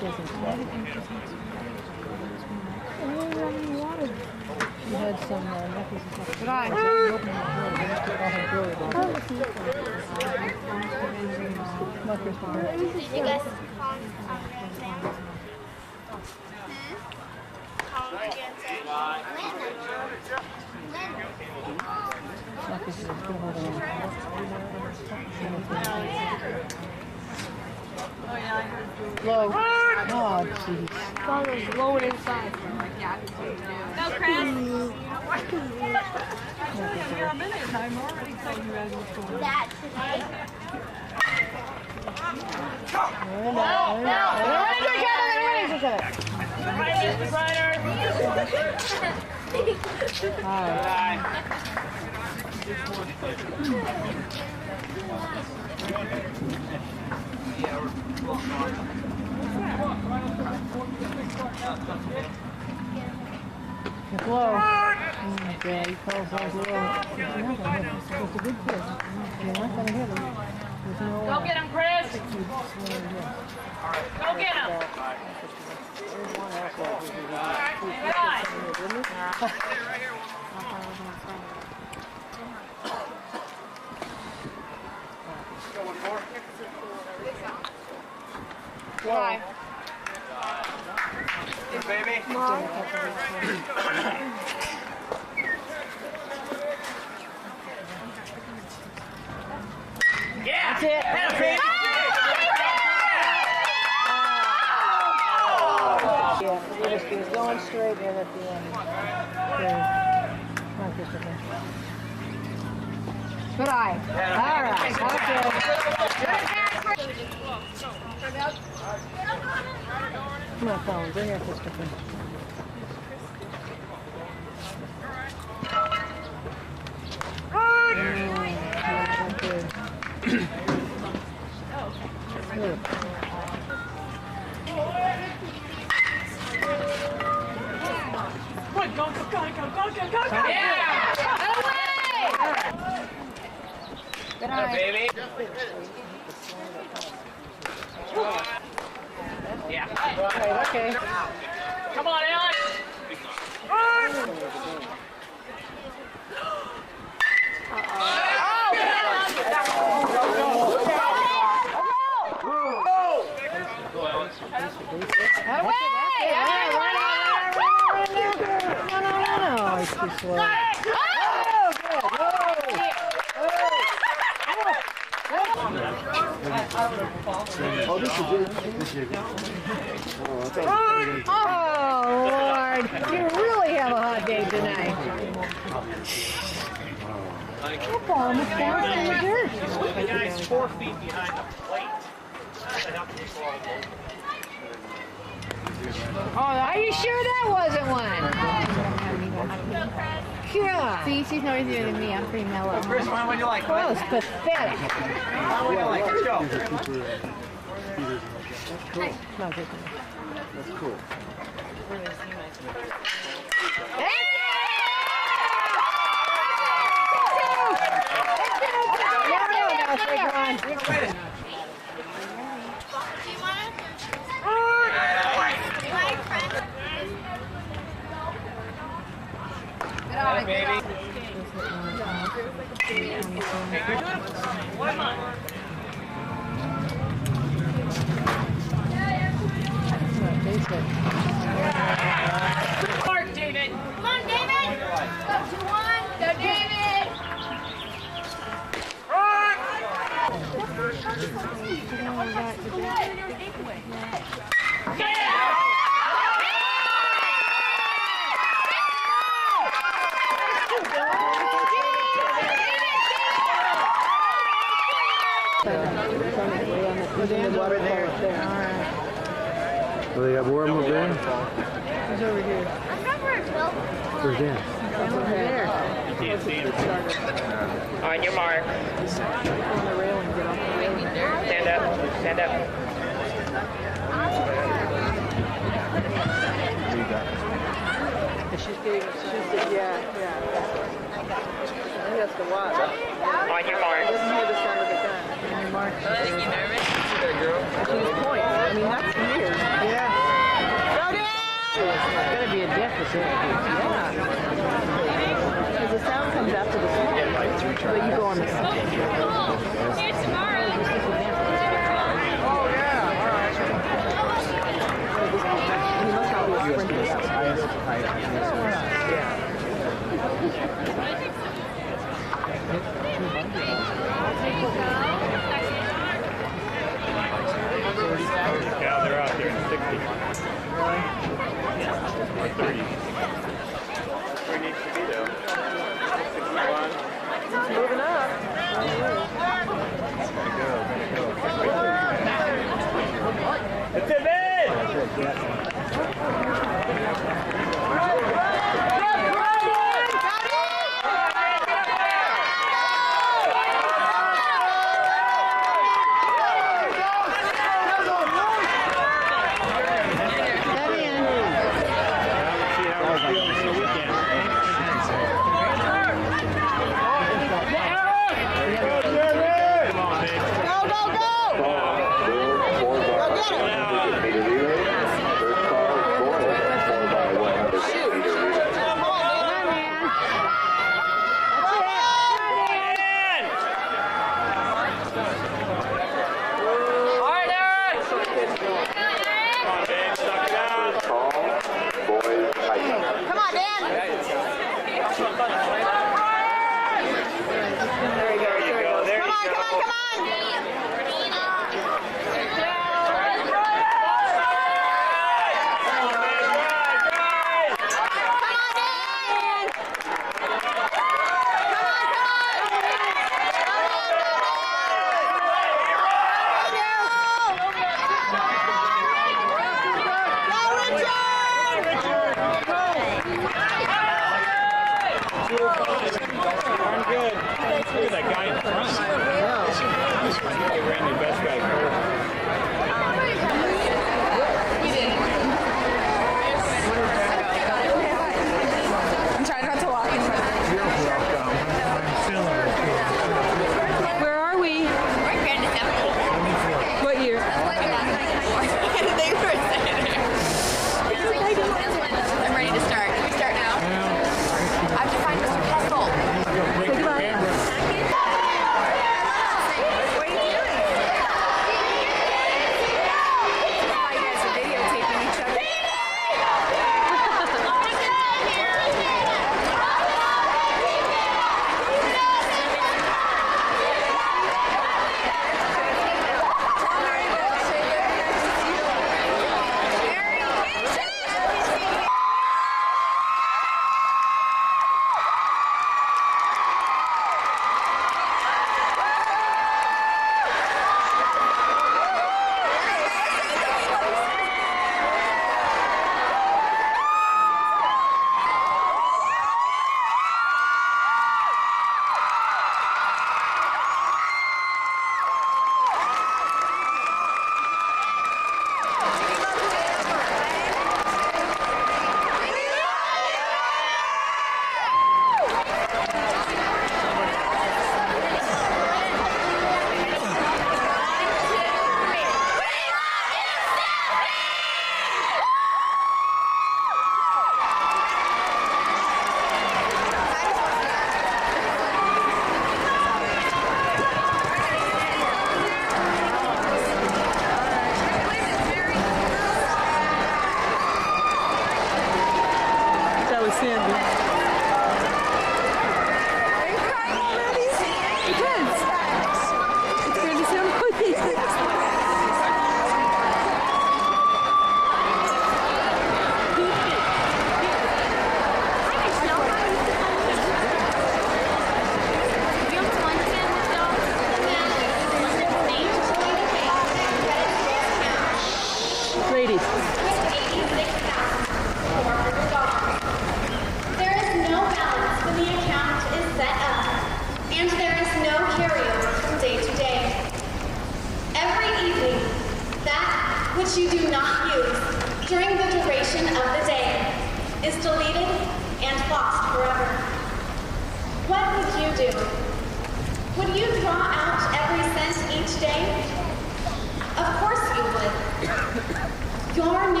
We had some necklaces and stuff. But I low. Oh, jeez. Father's blowing inside. Go, Chris. You're a minute time already telling you guys what's going on. That today. It's low. Yeah, he calls those low. It's a good kid. You're not going to hit him. Go get him, Chris. Go get him. Why? Hey, baby. Mom. Yeah. That's it. That's it. Yeah, it's going straight in at the end. Okay. Come on, Christopher. Good eye. All right. Okay. Come on, Colin. Bring her, Christopher. Good. Go, go, go, go, go, go, go, go. Yeah. Away. Good Hey, eye. baby. Yeah. Okay. Come on, Alex. It's too slow. Oh, this is it. Oh, Lord. You really have a hot day tonight. That's almost down in the dirt. The guy's 4 feet behind the plate. Oh, are you sure that wasn't one? God. See, she's no easier than me. I'm pretty mellow. Chris, what do you like? That was pathetic. What do you like? Let's go. Not good. That's cool. Hey! No, take her on. Hey, baby. One month. Mark, David. Come on, David. Go 2-1. Go, David. Oh, they got more of them over there? He's over here. I'm number 12. Where's that? Over there. On your mark. On the railing, get off the railing. Stand up. Stand up. She's yeah. I think that's the watch. On your mark. Doesn't hear the sound of the gun. On your mark. You nervous? See that girl? She's point. I mean, that's weird. Yeah. Yeah. Because the sound comes after the song, but you go on the song. Here's tomorrow. Oh, yeah. All right. He must not be a sprinter. Yeah, they're out there in 60. Or 30. Where needs to be though? 61. He's moving up. It's a man!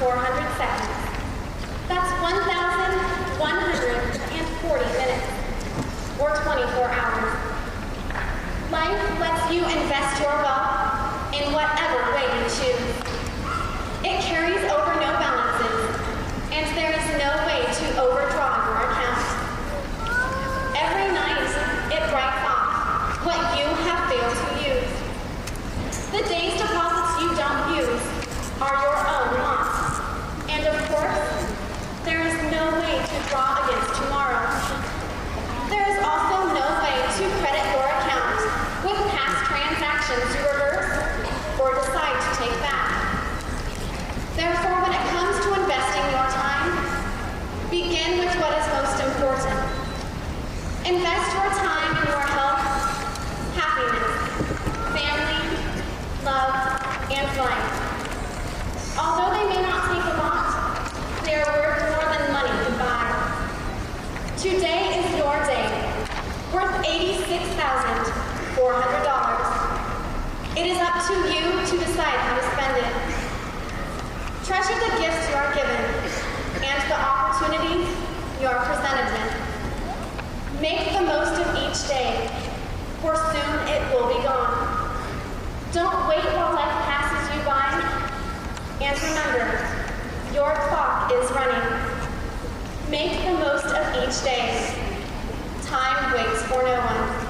400 seconds. That's 1,140 minutes, or 24 hours. Life lets you invest your wealth in whatever way you choose. It carries over no balances, and there is no way to overdraw your account. Every night, it writes off what you have failed to use. The day's deposits you don't use are your own loss. And of course, there is no way to draw against tomorrow. There is also no way to credit your account with past transactions you reverse or decide to take back. Therefore, when it comes to investing your time, begin with what is most important. Invest your time in your health, happiness, family, love, and life. Although they may not take a lot, they are worth more than money can buy. Today is your day, worth $86,400. It is up to you to decide how to spend it. Treasure the gifts you are given and the opportunities you are presented with. Make the most of each day, for soon it will be gone. Don't wait while life passes you by. And remember, your clock is running. Make the most of each day. Time waits for no one.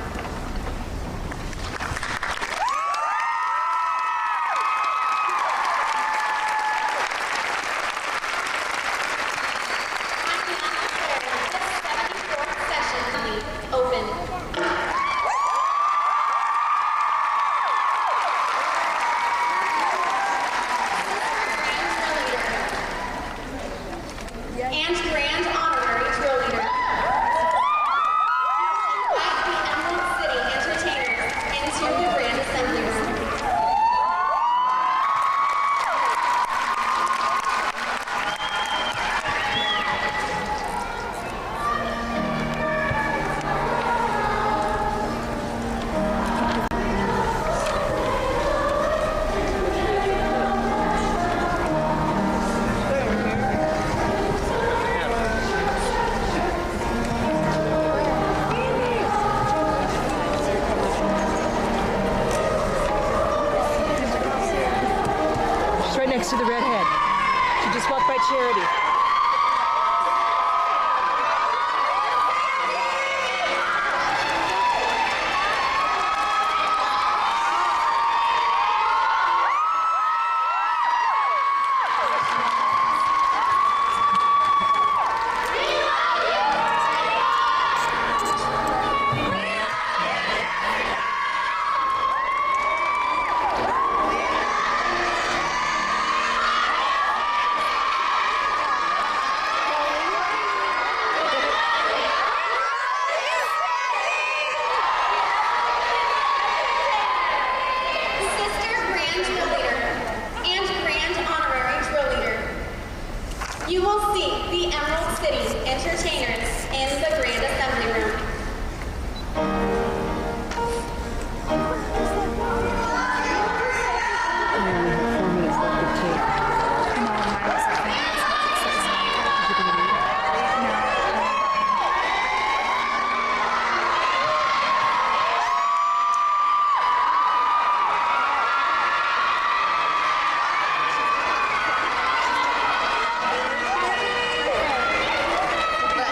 And Grand Honorary Drill Leader. Invite the Emerald City entertainers into the Grand Assembly Room. She's right next to the redhead. She just walked by Charity. Sister Grand Drill Leader and Grand Honorary Drill Leader. You will see the Emerald City entertainers in the Grand Assembly Room. We only have 4 minutes left of tape. But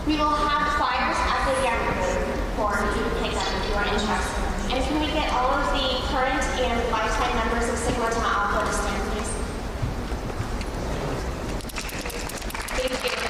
We will have flyers at the Campbell for you to pick up if you are interested. And can we get all of the current and lifetime members of Sigma Tau Alpha to stand, please? Thank you.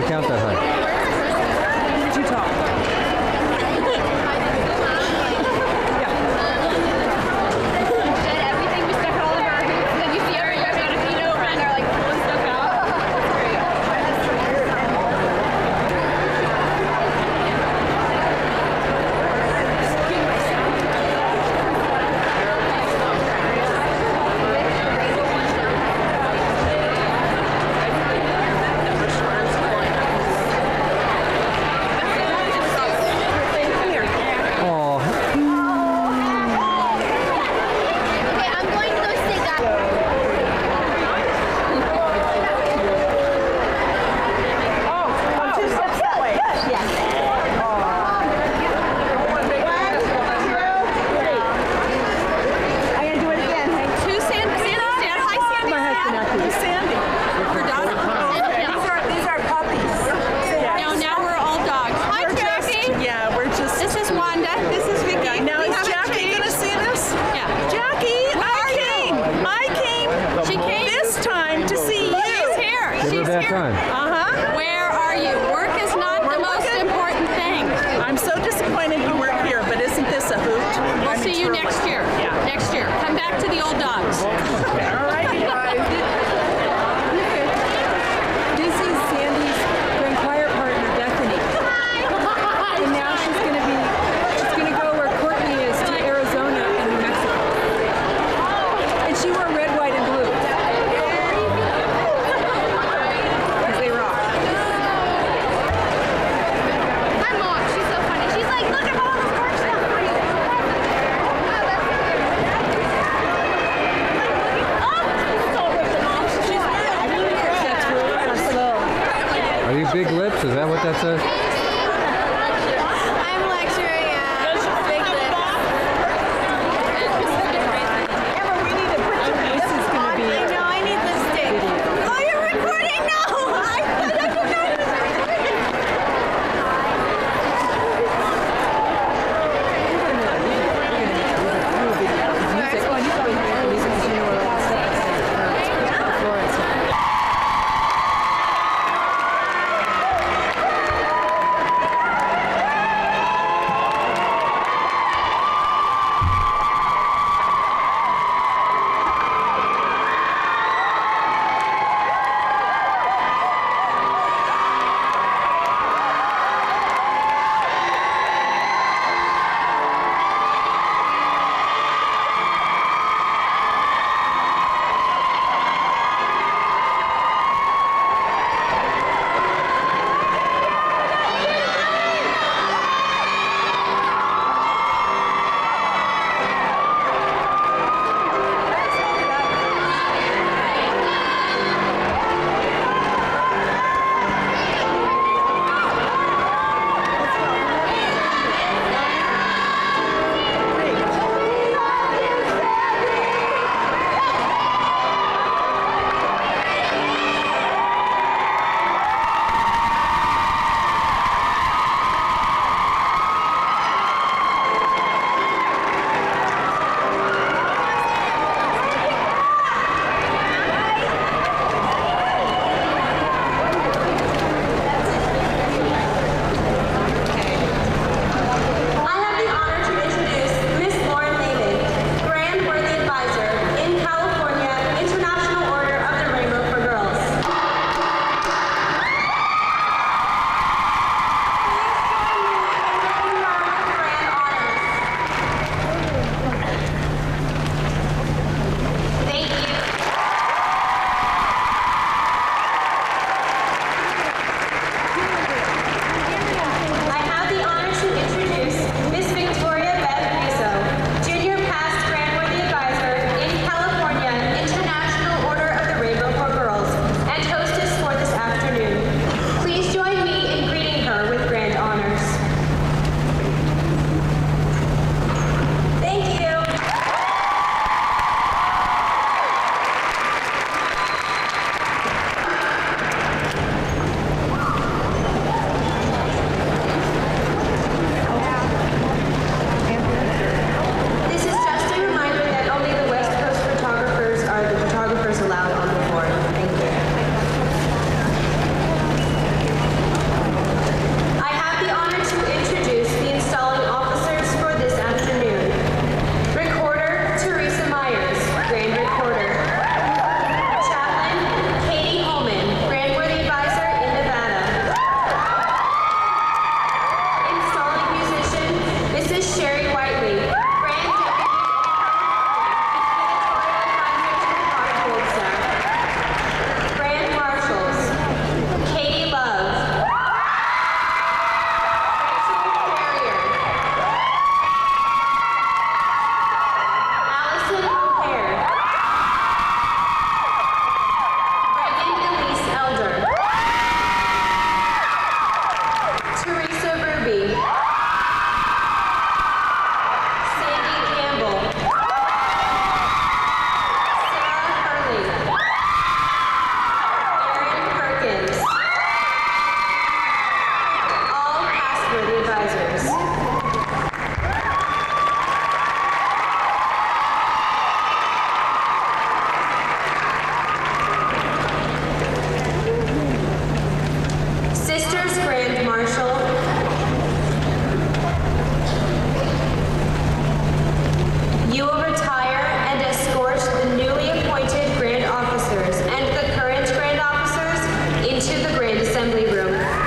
you count that high? Too tall. Did everything. We stuck all of our hoops. And then you see everybody about a feet over and they're like pulling stuff out. Oh, Okay, I'm going to go sit down. I'm gonna do it again. Hey, Who's Sandy? Sandy, stand. Hi, Sandy. my husband actually. Sandy. Her dog. These are puppies. Now we're all dogs. Hi, Jackie. Yeah, we're just. This is Wanda. This is Vicky. Now We is haven't Jackie changed. gonna see this? Yeah. Jackie, I came She came. this time to see you. She's here. give her She's that here. time. Where are you? Work is not the most important thing. I'm so disappointed you weren't here, but isn't this a hoot? We'll see you next year. Yeah. Next year. Come back to the old dogs. All right, you guys. This is Sandy's grand choir partner, Bethany. And now she's gonna go where Courtney is, to Arizona and New Mexico. And she wore red, white, and blue. Because they rock. My mom, she's so funny. She's like, look at all this work stuff. That's really kind of slow. Are you big lips? Is that what that says? I'm lecturing Big Lips. This is gonna be. I know, I need lipstick. Oh, you're recording? No! Music. Oh, and you probably hear the music because you know all that stuff. Florence. into the Grand Assembly Room.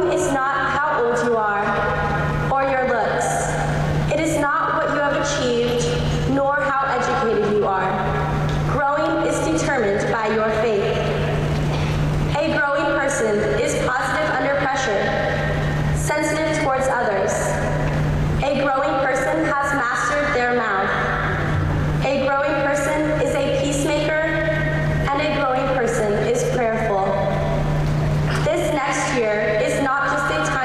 Growing is not how old you are or your looks. It is not what you have achieved, nor how educated you are. Growing is determined by your faith. A growing person is positive under pressure, sensitive towards others. A growing person has mastered their mouth. A growing person is a peacemaker, and a growing person is prayerful. This next year is not just a time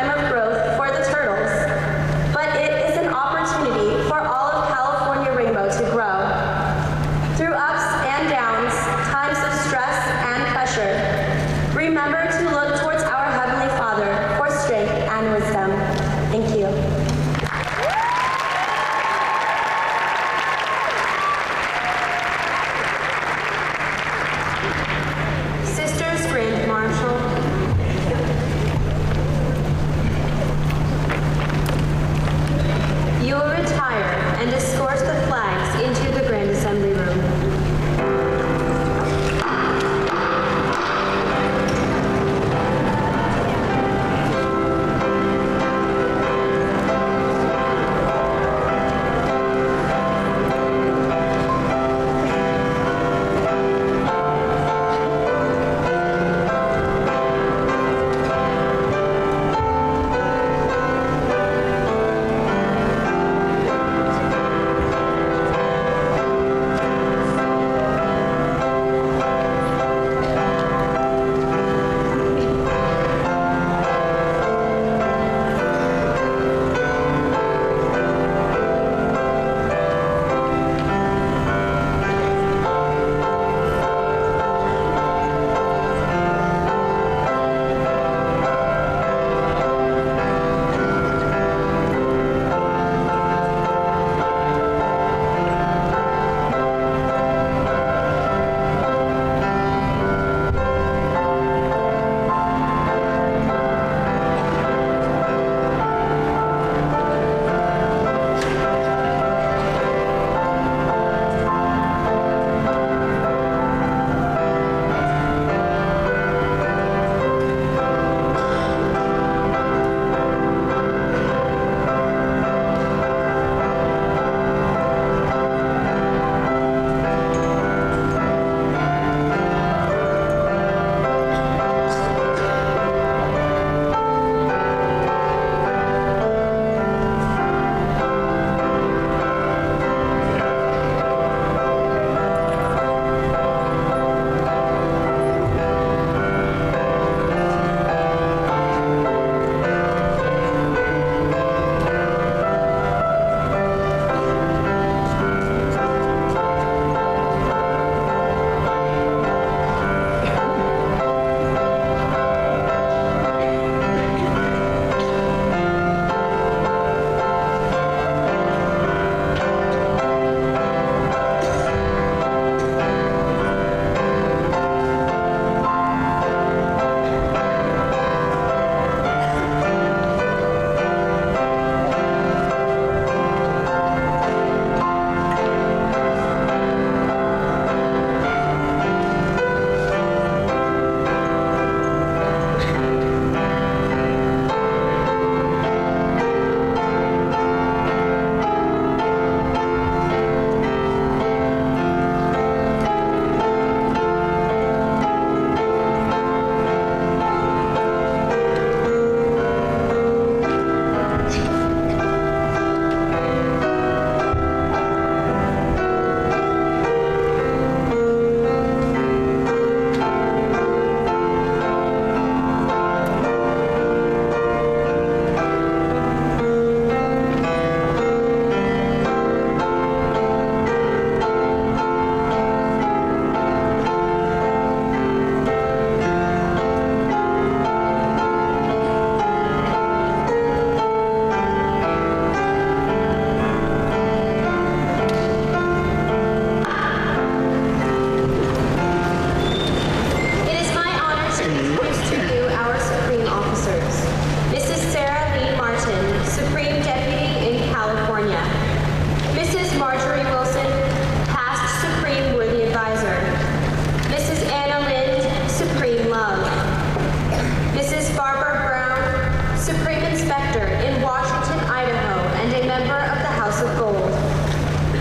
Supreme Inspector in Washington, Idaho, and a member of the House of Gold.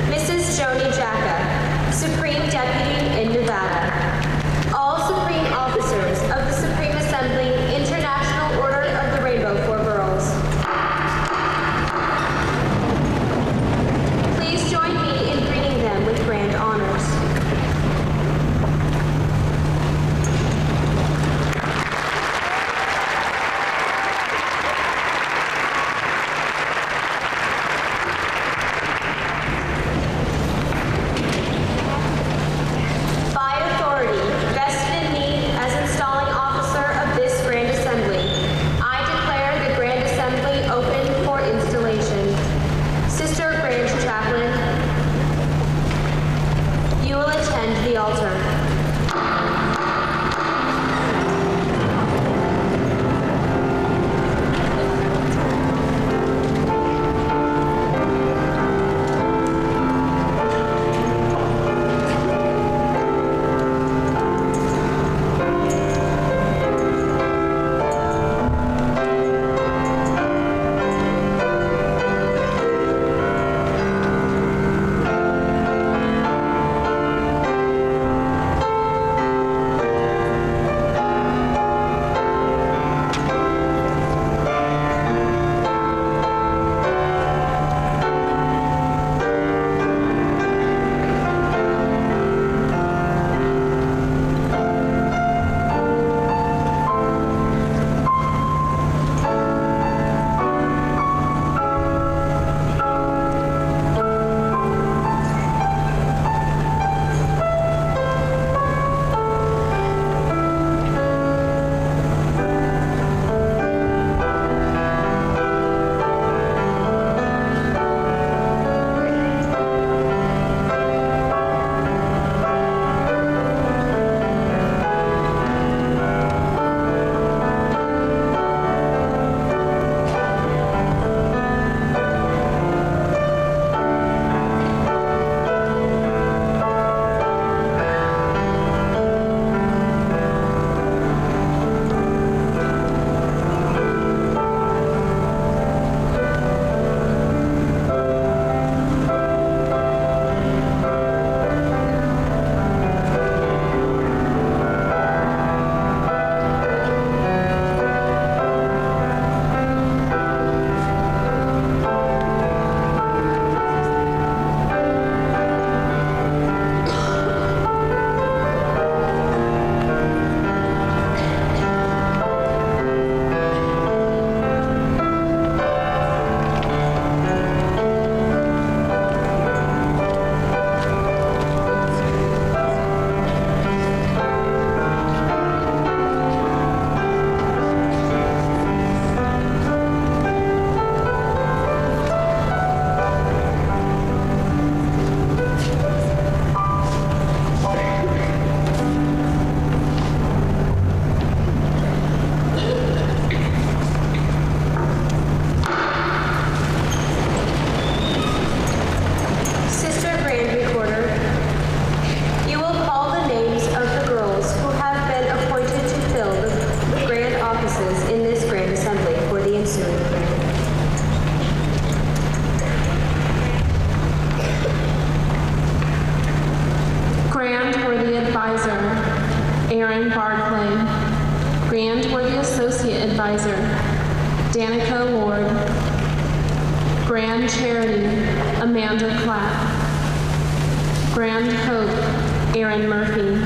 Mrs. Joni Jacka, Supreme Deputy in Nevada. All Supreme Officers of the Supreme Assembly International Order of the Rainbow for Girls. Please join me in greeting them with grand honors. By authority vested in me as installing officer of this Grand Assembly, I declare the Grand Assembly open for installation. Sister Grand Chaplain, you will attend the altar. Advisor, Danica Ward. Grand Charity, Amanda Clapp. Grand Hope, Aaron Murphy.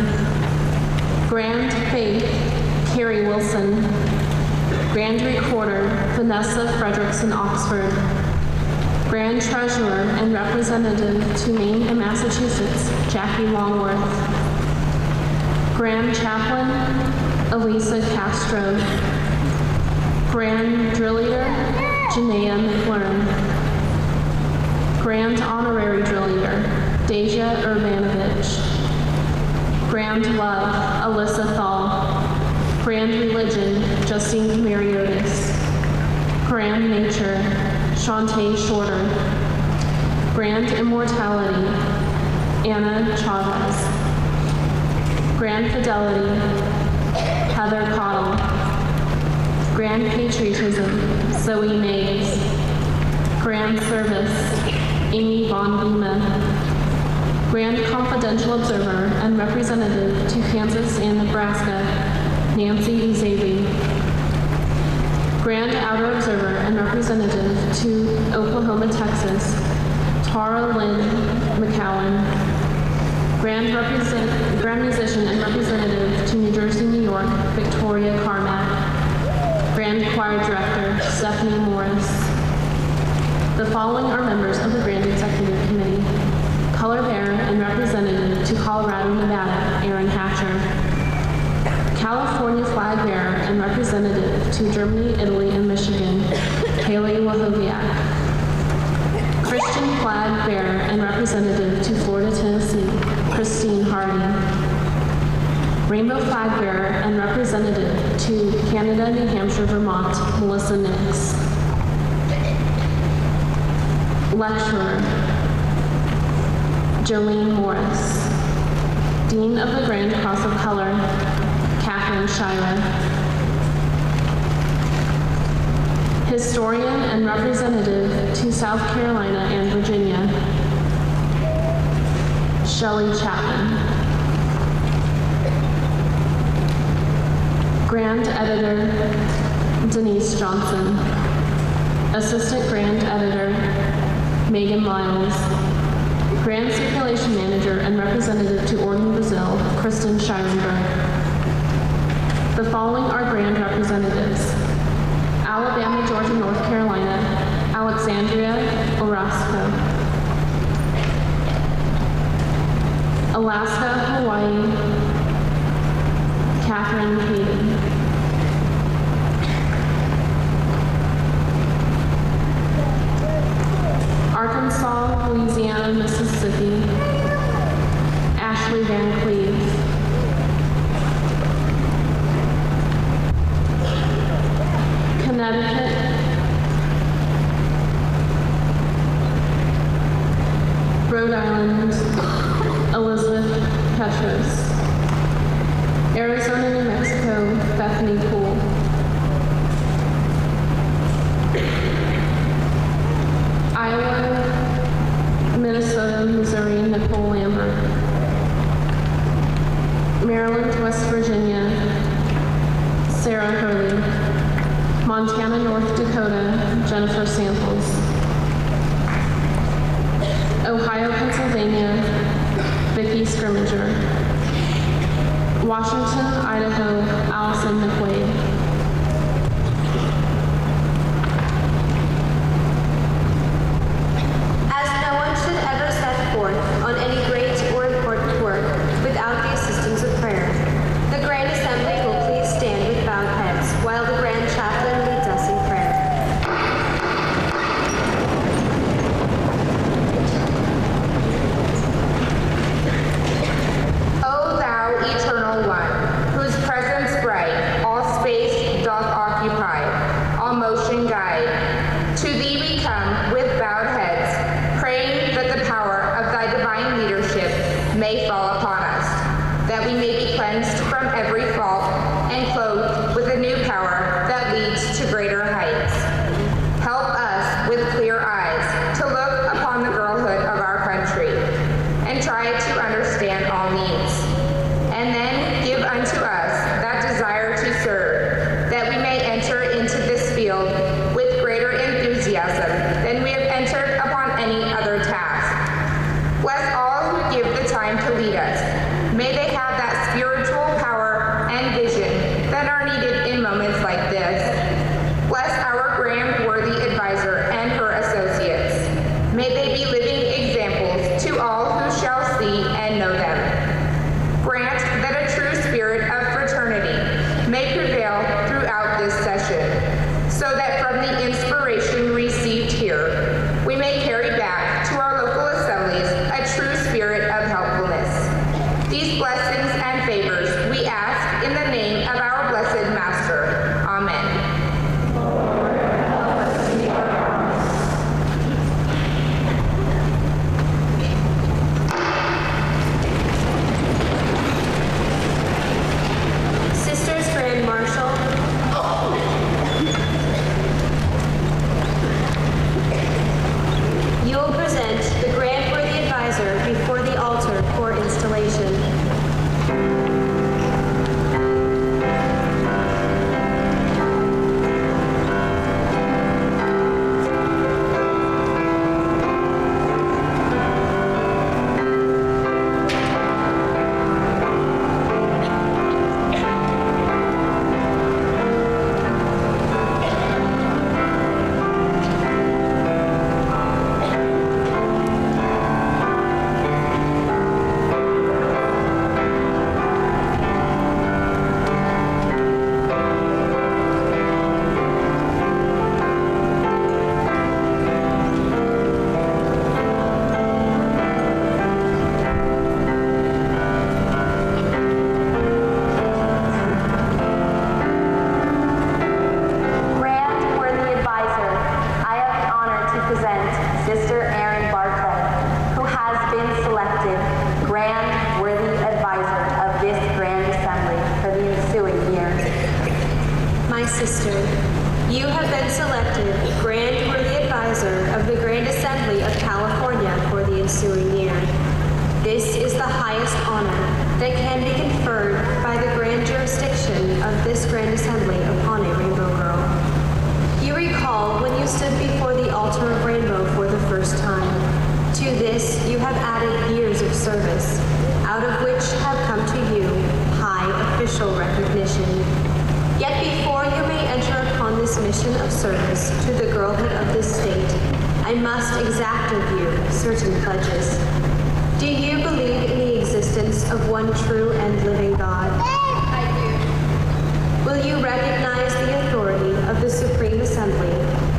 Grand Faith, Carrie Wilson. Grand Recorder, Vanessa Frederickson Oxford. Grand Treasurer and Representative to Maine and Massachusetts, Jackie Longworth. Grand Chaplain, Elisa Castro. Grand Drill Leader, Janaea McLearn. Grand Honorary Drill Leader, Deja Urbanovich. Grand Love, Alyssa Thal. Grand Religion, Justine Camariotis. Grand Nature, Shantae Shorter. Grand Immortality, Anna Chavez. Grand Fidelity, Heather Cottle. Grand Patriotism, Zoe Mays. Grand Service, Amy Von Beema. Grand Confidential Observer and Representative to Kansas and Nebraska, Nancy Uzabi. Grand Outer Observer and Representative to Oklahoma, Texas, Tara Lynn McCowan. Grand Musician and Representative to New Jersey, New York, Victoria Carmack. Grand Choir Director, Stephanie Morris. The following are members of the Grand Executive Committee. Color Bearer and Representative to Colorado, Nevada, Aaron Hatcher. California Flag Bearer and Representative to Germany, Italy, and Michigan, Haley Wahoviak. Christian Flag Bearer and Representative to Florida, Tennessee, Christine Hardy. Rainbow Flag Bearer and Representative to Canada, New Hampshire, Vermont, Melissa Nix. Lecturer, Jolene Morris. Dean of the Grand Cross of Color, Catherine Shira. Historian and Representative to South Carolina and Virginia, Shelley Chapman. Grand Editor, Denise Johnson. Assistant Grand Editor, Megan Miles. Grand Circulation Manager and Representative to Oregon, Brazil, Kristen Scheirenberg. The following are Grand Representatives: Alabama, Georgia, North Carolina, Alexandria Orozco. Alaska, Hawaii, Catherine Hayden. Arkansas, Louisiana, Mississippi, Ashley Van Cleve. Connecticut, Rhode Island, Elizabeth Petros. Arizona, New Mexico, Bethany Poole. Iowa, Minnesota, Missouri, Nicole Lambert. Maryland, West Virginia, Sarah Hurley. Montana, North Dakota, Jennifer Samples. Ohio, Pennsylvania, Vicki Scrimmager. Washington, Idaho, Allison McWade. As no one should ever set forth on any great or important work without the assistance of prayer, the Grand Assembly will please stand with bowed heads while the Grand Chaplain leads us in prayer. O thou eternal one, whose presence bright all space doth occupy, all motion guide, to thee we come with bowed heads, praying that the power of thy divine leadership may fall upon us, that we may be cleansed from every fault and clothed with a new power that leads to greater heights. Help us with clear eyes to look upon the girlhood of our country and try to understand all needs. And then give unto us that desire to serve, that we may enter into this field with greater enthusiasm than we have entered upon any other task. Bless all who give the time to lead us. May they have that spiritual power and vision that are needed in moments like this. Bless our grand worthy advisor and her associates. May they be living examples to all who shall see and know them. Grant that a true spirit of fraternity may prevail throughout this session, so that from the inspiration received of the Grand Assembly of California for the ensuing year. This is the highest honor that can be conferred by the grand jurisdiction of this Grand Assembly upon a Rainbow Girl. You recall when you stood before the altar of Rainbow for the first time. To this you have added years of service, out of which have come to you high official recognition. Yet before you may enter upon this mission of service to the girlhood of this state, I must exact of you certain pledges. Do you believe in the existence of one true and living God? I do. Will you recognize the authority of the Supreme Assembly,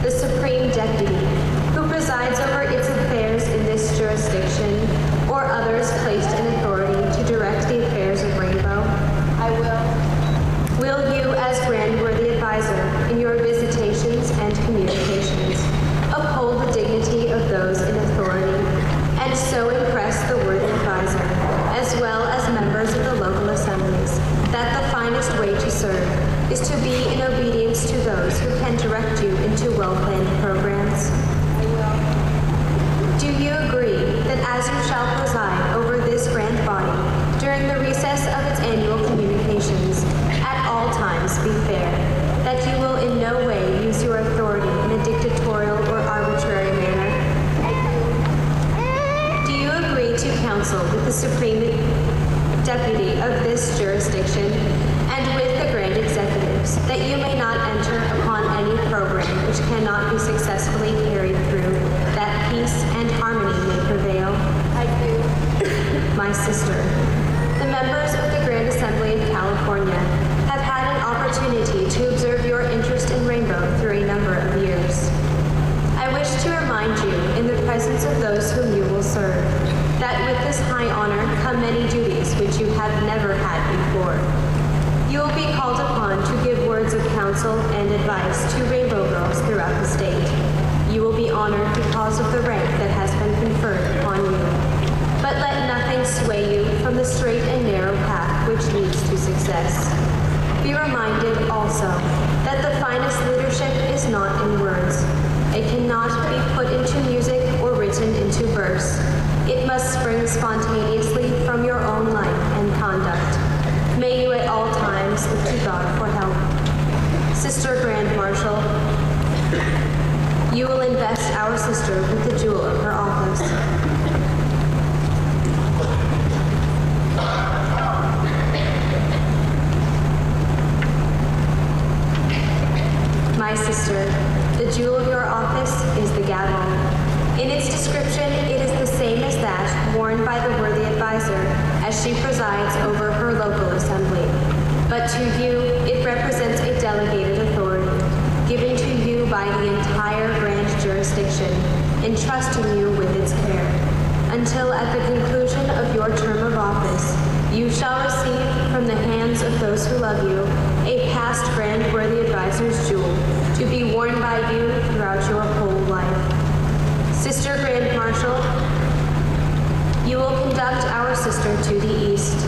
the Supreme Deputy, who presides over its affairs in this jurisdiction, or others placed in authority to direct the affairs of Rainbow? I will. Will you, as Grand Worthy Advisor in your visitations and communications, uphold the dignity of those in authority, and so impress the worthy advisor, as well as members of the local assemblies, that the finest way to serve is to be in obedience to those who can direct you into well-planned programs? I will. Do you agree that as you shall preside over this grand body during the recess of its annual communications, at all times be fair, that you will in no way use your authority in a dictatorial or arbitrary manner? Do you agree to counsel with the Supreme Deputy of this jurisdiction and with the Grand Executives, that you may not enter upon any program which cannot be successfully carried through, that peace and harmony may prevail? I do. My sister, the members of the Grand Assembly of California have had an opportunity to observe your interest in Rainbow through a number of years. I wish to remind you, in the presence of those whom you will serve, that with this high honor come many duties which you have never had before. You will be called upon to give words of counsel and advice to Rainbow Girls throughout the state. You will be honored because of the rank that has been conferred upon you. But let nothing sway you from the straight and narrow path which leads to success. Be reminded also that the finest leadership is not in words. It cannot be put into music or written into verse. It must spring spontaneously from your own life and conduct. May you at all times look to God for help. Sister Grand Marshal, you will invest our sister with the jewel of her office. My sister, the jewel of your office is the gavel. In its description, it is the same as that worn by the worthy advisor as she presides over her local assembly. But to you, it represents a delegated authority, given to you by the entire grand jurisdiction, entrusting you with its care, until at the conclusion of your term of office, you shall receive from the hands of those who love you a past grand worthy advisor's jewel to be worn by you throughout your whole life. Sister Grand Marshal, you will conduct our sister to the east.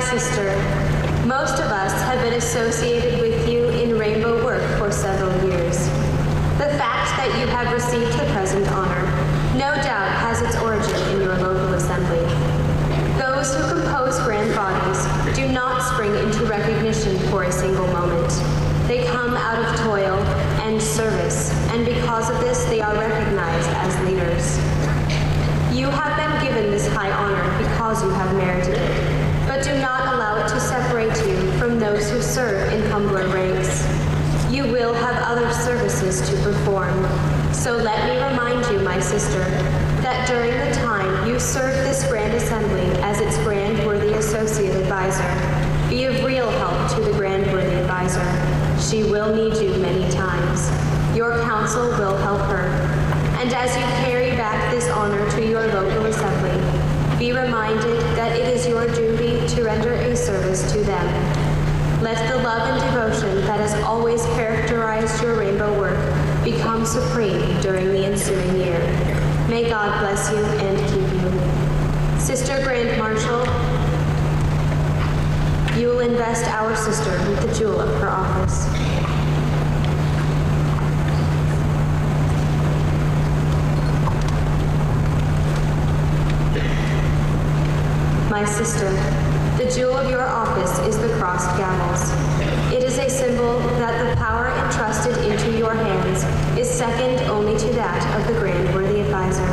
sister, most of us have been associated with you in rainbow work for several years. The fact that you have received the present honor no doubt has its origin in your local assembly. Those who compose grand bodies do not spring into recognition for a single moment. They come out of toil and service, and because of this, they are recognized as leaders. You have been given this high honor because you have merited it, but do not allow it to separate you from those who serve in humbler ranks. You will have other services to perform, so let me remind you, my sister, that during the time you served this Grand Assembly as its Grand Worthy Associate Advisor, be of real help to the Grand Worthy Advisor. She will need you many times. Your counsel will help her. And as you carry back this honor to your local assembly, be reminded that it is your duty to render a service to them. Let the love and devotion that has always characterized your rainbow work become supreme during the ensuing year. May God bless you and keep you. Sister Grand Marshal, you will invest our sister with the jewel of her office. My sister, the jewel of your office is the crossed gavels. It is a symbol that the power entrusted into your hands is second only to that of the Grand Worthy Advisor.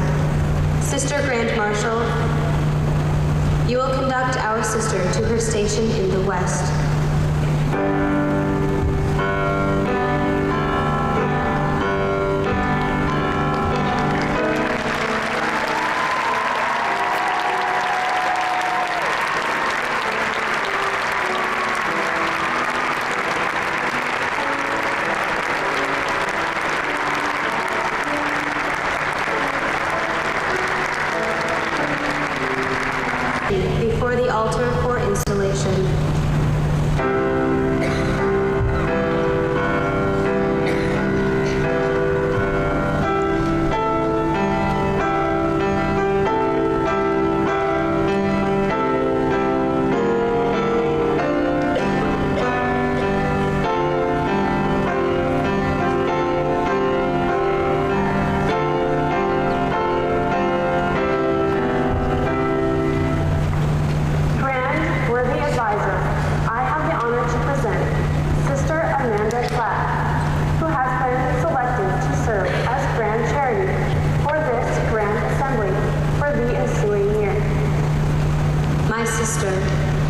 Sister Grand Marshal, you will conduct our sister to her station in the West. Before the altar for installation.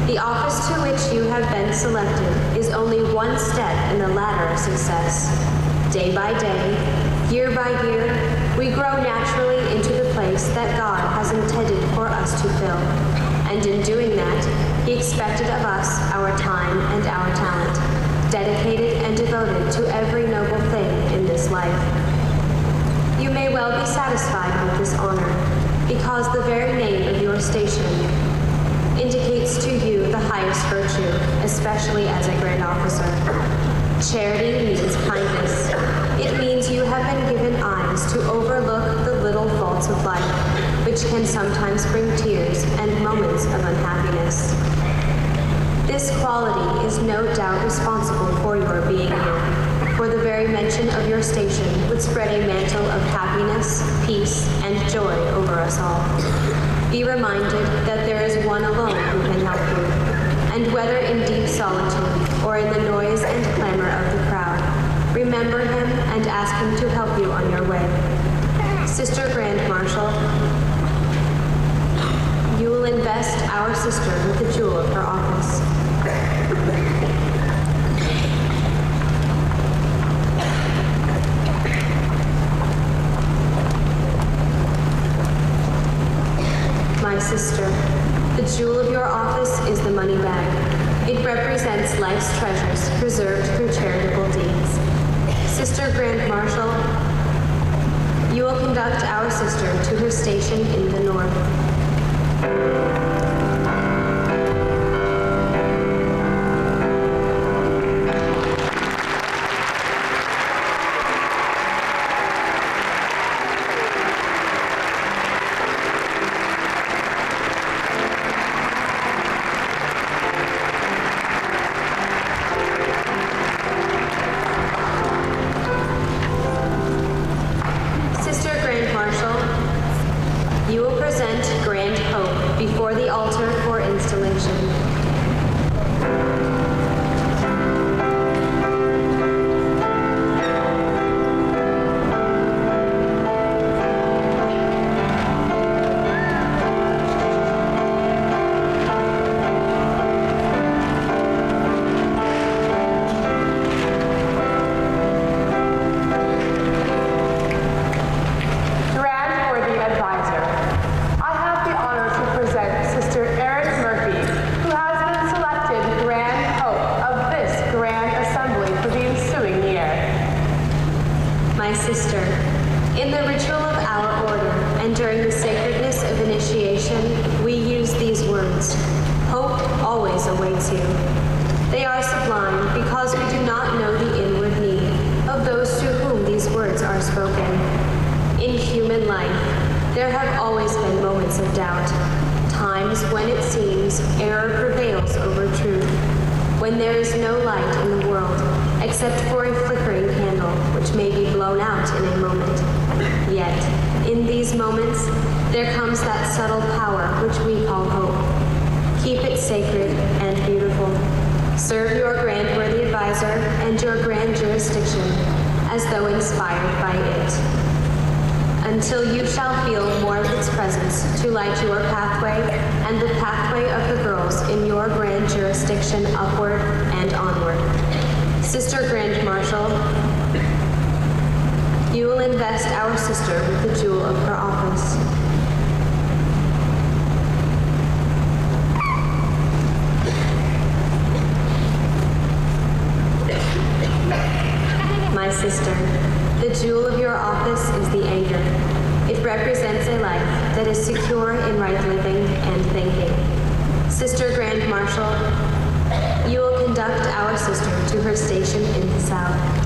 The office to which you have been selected is only one step in the ladder of success. Day by day, year by year, we grow naturally into the place that God has intended for us to fill. And in doing that, He expected of us our time and our talent, dedicated and devoted to every noble thing in this life. You may well be satisfied with this honor, because the very name of your station indicates to you the highest virtue, especially as a grand officer. Charity means kindness. It means you have been given eyes to overlook the little faults of life, which can sometimes bring tears and moments of unhappiness. This quality is no doubt responsible for your being here, for the very mention of your station would spread a mantle of happiness, peace, and joy over us all. Be reminded that there is one alone who can help you, and whether in deep solitude or in the noise and clamor of the crowd, remember him and ask him to help you on your way. Sister Grand Marshal, you will invest our sister with the jewel of her office. My sister, the jewel of your office is the money bag. It represents life's treasures preserved through charitable deeds. Sister Grand Marshal, you will conduct our sister to her station in the north. always awaits you. They are sublime because we do not know the inward need of those to whom these words are spoken. In human life, there have always been moments of doubt, times when it seems error prevails over truth, when there is no light in the world except for a flickering candle which may be blown out in a moment. Yet, in these moments, there comes that subtle power which we call hope. Keep it sacred and beautiful. Serve your grand worthy advisor and your grand jurisdiction as though inspired by it, until you shall feel more of its presence to light your pathway and the pathway of the girls in your grand jurisdiction upward and onward. Sister Grand Marshal, you will invest our sister with the jewel of her office. My sister, the jewel of your office is the anchor. It represents a life that is secure in right living and thinking. Sister Grand Marshal, you will conduct our sister to her station in the south.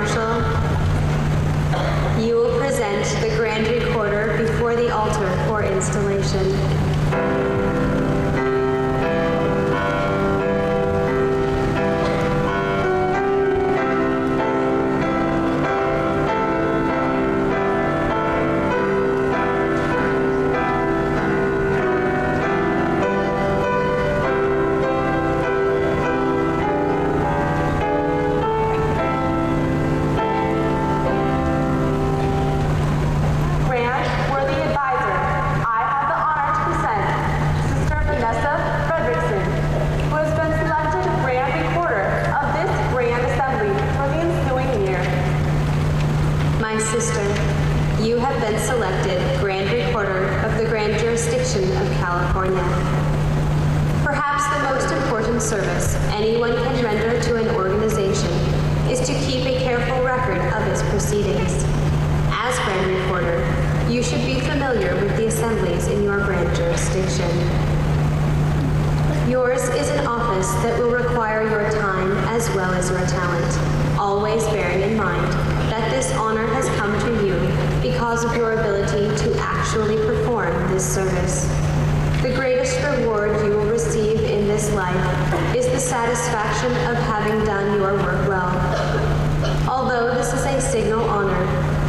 Marshal, you will present the Grand Recorder before the altar for installation. You have been selected Grand Recorder of the Grand Jurisdiction of California. Perhaps the most important service anyone can render to an organization is to keep a careful record of its proceedings. As Grand Recorder, you should be familiar with the assemblies in your grand jurisdiction. Yours is an office that will require your time as well as your talent, always bearing in mind that this honor has come to you because of your ability to actually perform this service. The greatest reward you will receive in this life is the satisfaction of having done your work well. Although this is a signal honor,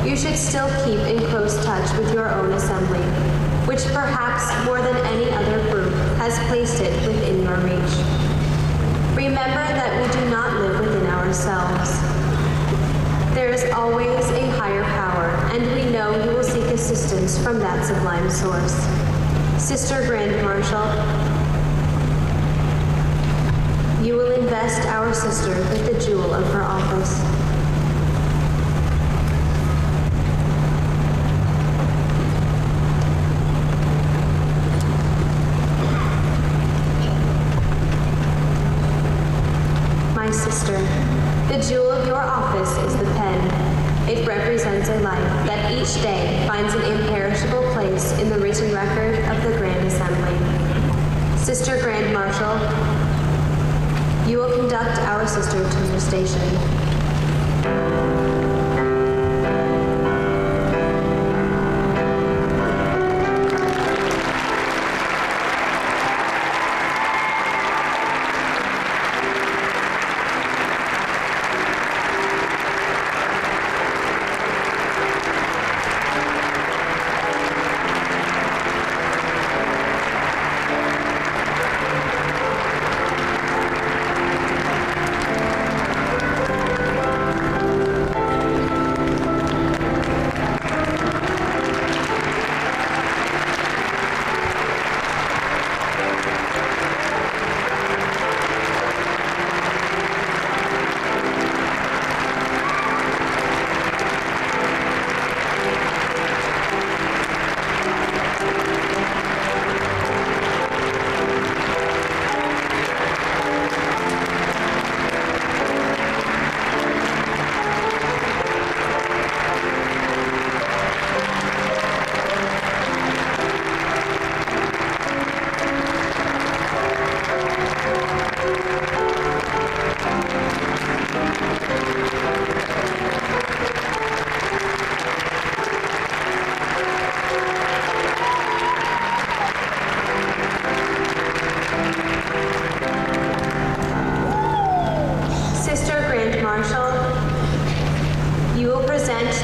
you should still keep in close touch with your own assembly, which perhaps more than any other group has placed it within your reach. Remember that we do not live within ourselves. There is always a higher power, and we know you will seek assistance from that sublime source. Sister Grand Marshal, you will invest our sister with the jewel of her office. My sister, the jewel of your office is the pen. It represents a life that each day finds an imperishable place in the written record of the Grand Assembly. Sister Grand Marshal, you will conduct our sister to her station.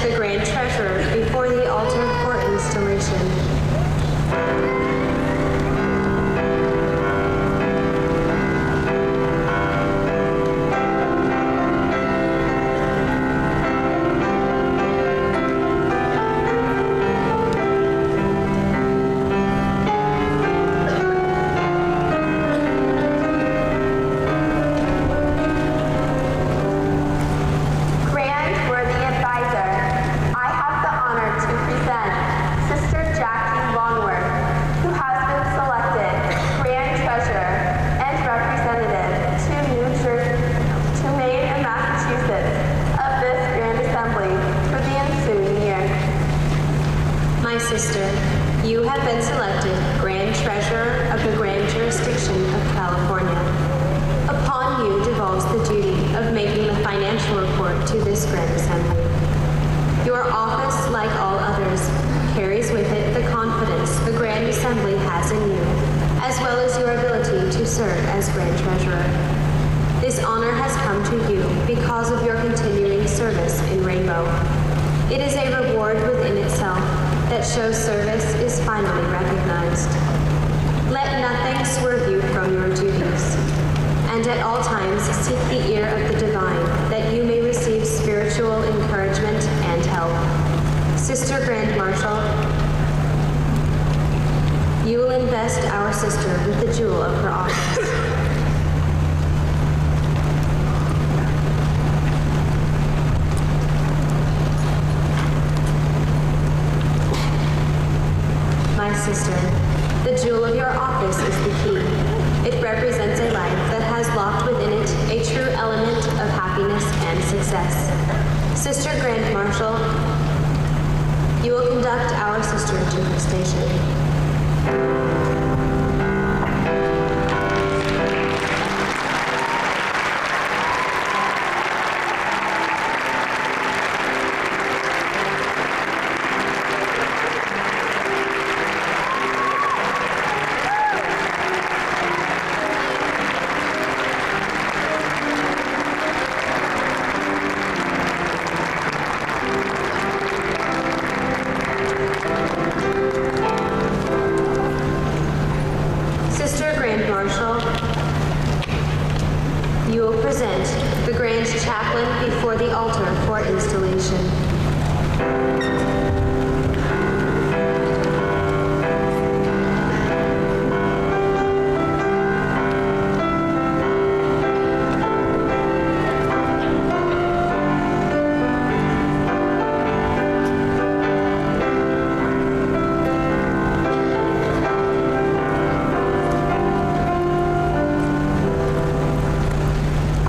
The Grand Treasurer before the altar for installation. Sister, you have been selected Grand Treasurer of the Grand Jurisdiction of California. Upon you devolves the duty of making the financial report to this Grand Assembly. Your office, like all others, carries with it the confidence the Grand Assembly has in you, as well as your ability to serve as Grand Treasurer. This honor has come to you because of your continuing service in Rainbow. It is a reward within itself that shows service is finally recognized. Let nothing swerve you from your duties, and at all times seek the ear of the divine, that you may receive spiritual encouragement and help. Sister Grand Marshal, you will invest our sister with the jewel of her office. My sister, the jewel of your office is the key. It represents a life that has locked within it a true element of happiness and success. Sister Grand Marshal, you will conduct our sister to her station. Sister Grand Marshal, you will present the Grand Chaplain before the altar for installation.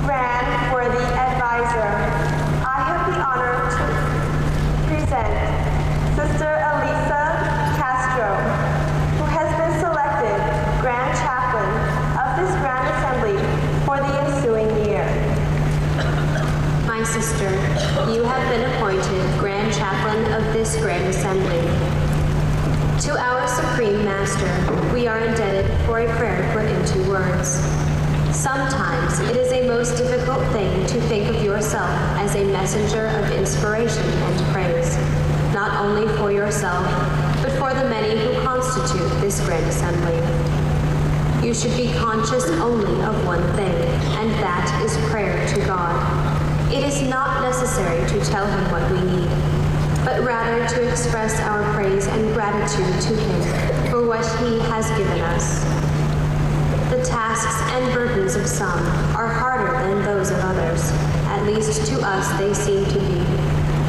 Grand Worthy Advisor, I have the honor to present Sister Elisa Castro, who has been selected Grand Chaplain of this Grand Assembly for the ensuing year. My sister, you have been appointed Grand Chaplain of this Grand Assembly. To our Supreme Master, we are indebted for a prayer put into words. Sometimes it is a most difficult thing to think of yourself as a messenger of inspiration and praise, not only for yourself, but for the many who constitute this Grand Assembly. You should be conscious only of one thing, and that is prayer to God. It is not necessary to tell him what we need, but rather to express our praise and gratitude to him for what he has given us. The tasks and burdens of some are harder than those of others, at least to us they seem to be.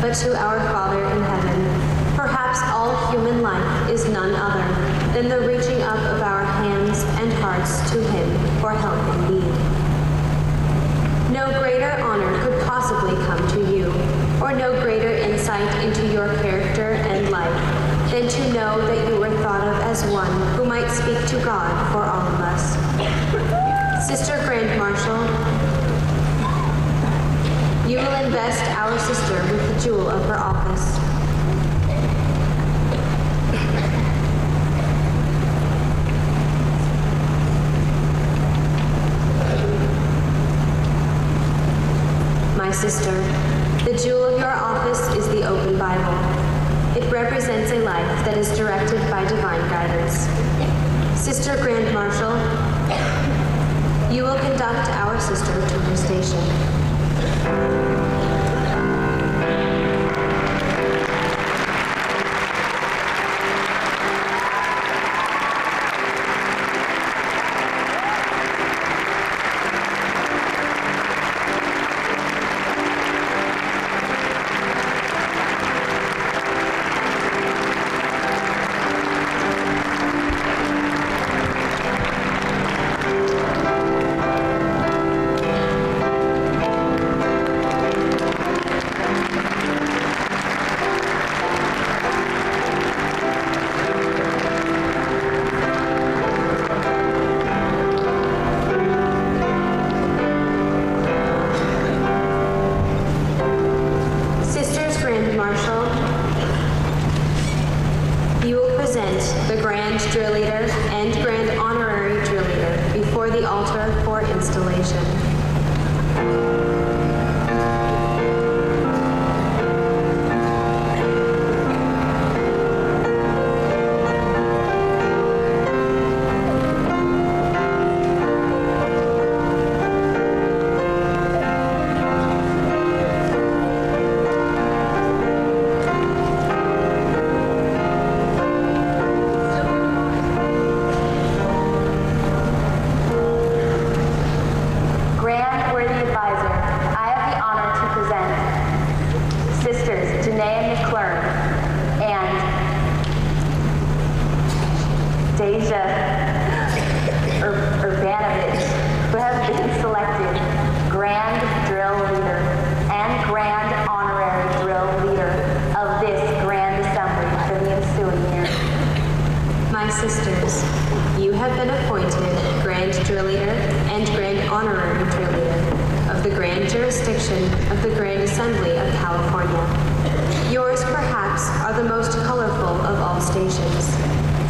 But to our Father in heaven, perhaps all human life is none other than the reaching up of our hands and hearts to him for help in need. No greater honor could possibly come to you, or no greater insight into your character and life than to know that you were thought of as one who might speak to God for all of us. Sister Grand Marshal, you will invest our sister with the jewel of her office. My sister, the jewel of your office is the open Bible. It represents a life that is directed by divine guidance. Sister Grand Marshal, you will conduct our sister to her station. sisters, you have been appointed Grand Drill Leader and Grand Honorary Drill Leader of the Grand Jurisdiction of the Grand Assembly of California. Yours, perhaps, are the most colorful of all stations.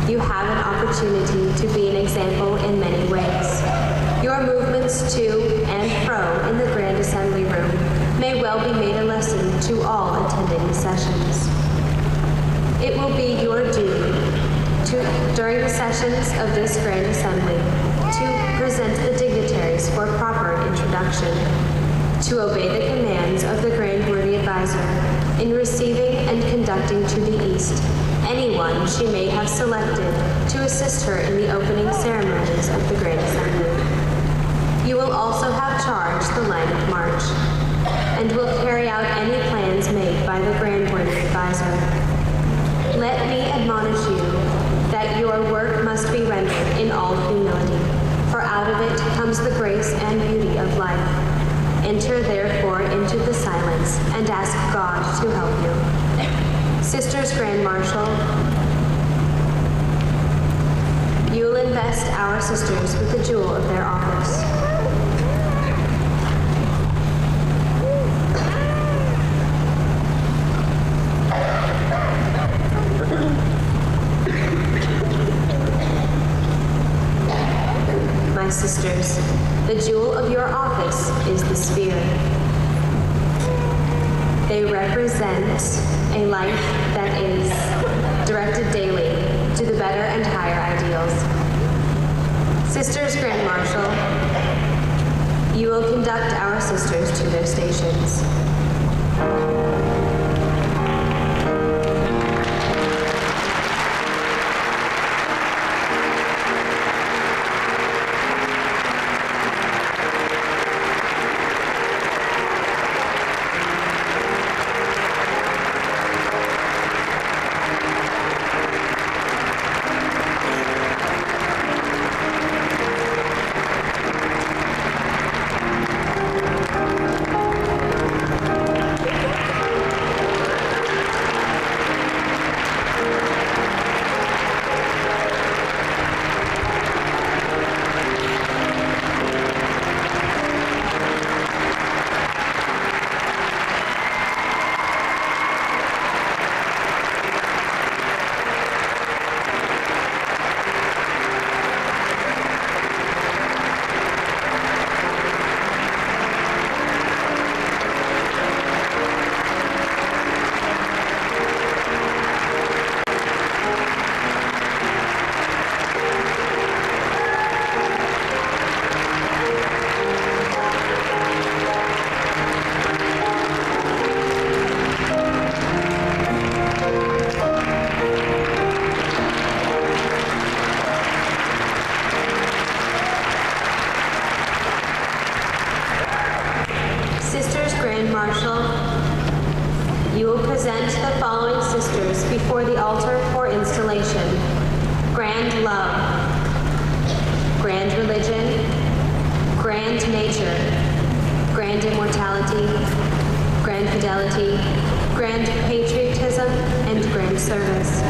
You have an opportunity to be an example in many ways. Your movements to and fro in the Grand Assembly Room may well be made a lesson to all attending the sessions. It will be your duty during the sessions of this Grand Assembly to present the dignitaries for proper introduction, to obey the commands of the Grand Worthy Advisor in receiving and conducting to the East anyone she may have selected to assist her in the opening ceremonies of the Grand Assembly. You will also have charge the line of march, and will carry out any plans made by the Grand Worthy Advisor. Let me admonish you that your work must be rendered in all humility, for out of it comes the grace and beauty of life. Enter therefore into the silence and ask God to help you. Sisters Grand Marshal, you will invest our sisters with the jewel of their office. My sisters, the jewel of your office is the spear. They represent a life that is directed daily to the better and higher ideals. Sisters Grand Marshal, you will conduct our sisters to their stations. Before the altar for installation: Grand Love, Grand Religion, Grand Nature, Grand Immortality, Grand Fidelity, Grand Patriotism, and Grand Service.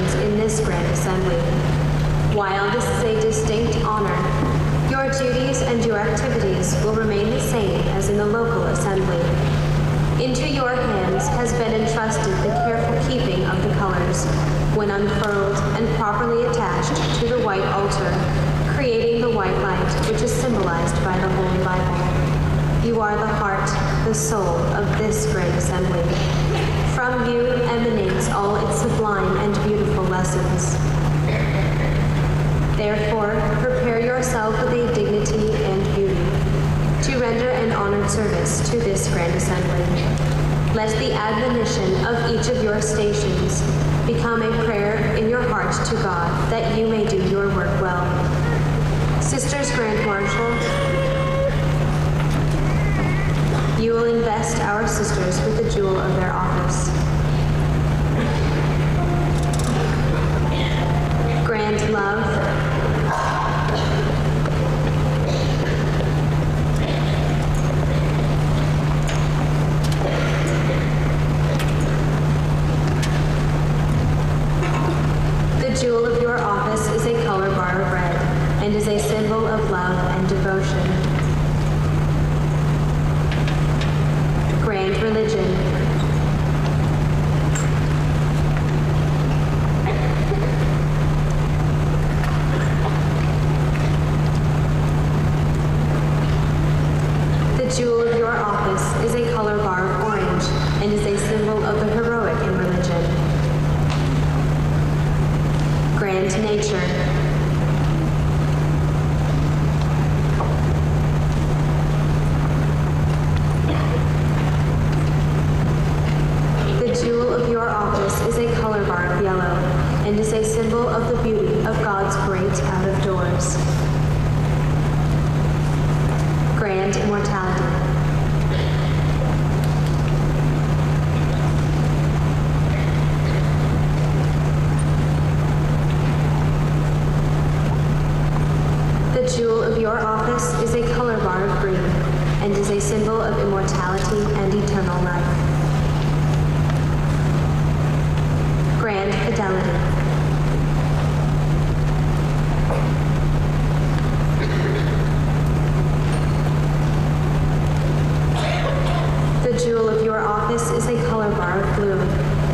positions in this Grand Assembly. While this is a distinct honor, your duties and your activities will remain the same as in the local assembly. Into your hands has been entrusted the careful keeping of the colors, when unfurled and properly attached to the white altar, creating the white light which is symbolized by the Holy Bible. You are the heart, the soul of this Grand Assembly. From you emanates all its sublime and beautiful lessons. Therefore, prepare yourself with a dignity and beauty to render an honored service to this Grand Assembly. Let the admonition of each of your stations become a prayer in your heart to God that you may do your work well. Sisters Grand Marshal, you will invest our sisters with the jewel of their office. Grand Love, the jewel of your office is a color bar of red and is a symbol of love and devotion. Grand Religion, the jewel of your office is a color bar of orange and is a symbol of the heroic in religion. Grand Nature, the jewel of your office is a color bar of yellow and is a symbol of the beauty of God's great out of doors. Grand Immortality, the jewel of your office is a color bar of green and is a symbol of immortality and eternal life. Grand Fidelity, the jewel of your office is a color bar of blue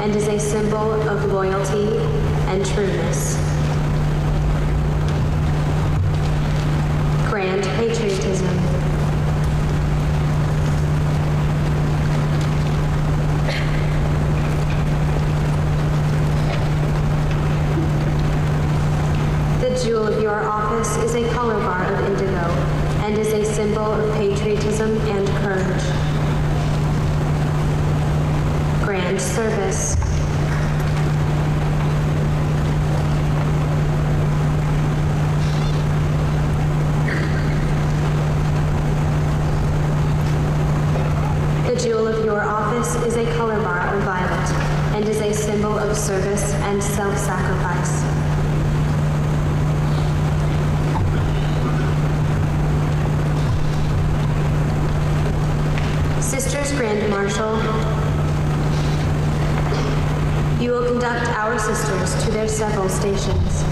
and is a symbol of loyalty and trueness. Grand Patriotism, the jewel of your office is a color bar of indigo and is a symbol of patriotism and courage. Grand Service, the jewel of your office is a color bar of violet and is a symbol of service and self-sacrifice. Sisters Grand Marshal, you will conduct our sisters to their several stations.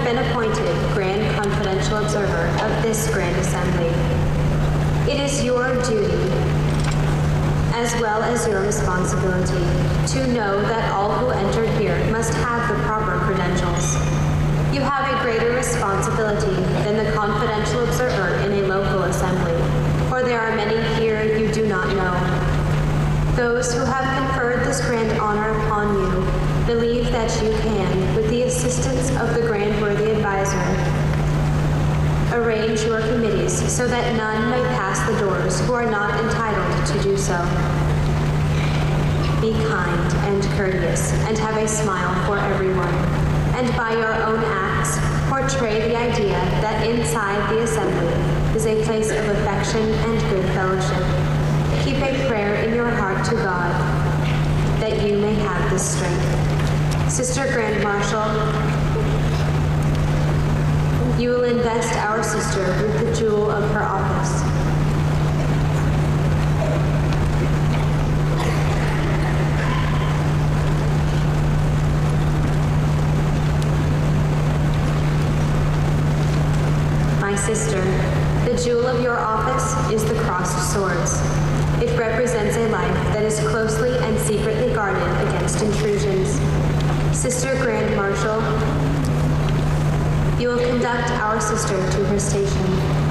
been appointed Grand Confidential Observer of this Grand Assembly. It is your duty, as well as your responsibility, to know that all who enter here must have the proper credentials. You have a greater responsibility than the confidential observer in a local assembly, for there are many here you do not know. Those who have conferred this grand honor upon you believe that you can, with the assistance of the Grand Worthy Advisor, arrange your committees so that none may pass the doors who are not entitled to do so. Be kind and courteous, and have a smile for everyone, and by your own acts portray the idea that inside the assembly is a place of affection and good fellowship. Keep a prayer in your heart to God that you may have this strength. Sister Grand Marshal, you will invest our sister with the jewel of her office. My sister, the jewel of your office is the crossed swords. It represents a life that is closely and secretly guarded against intrusions. Sister Grand Marshal, you will conduct our sister to her station.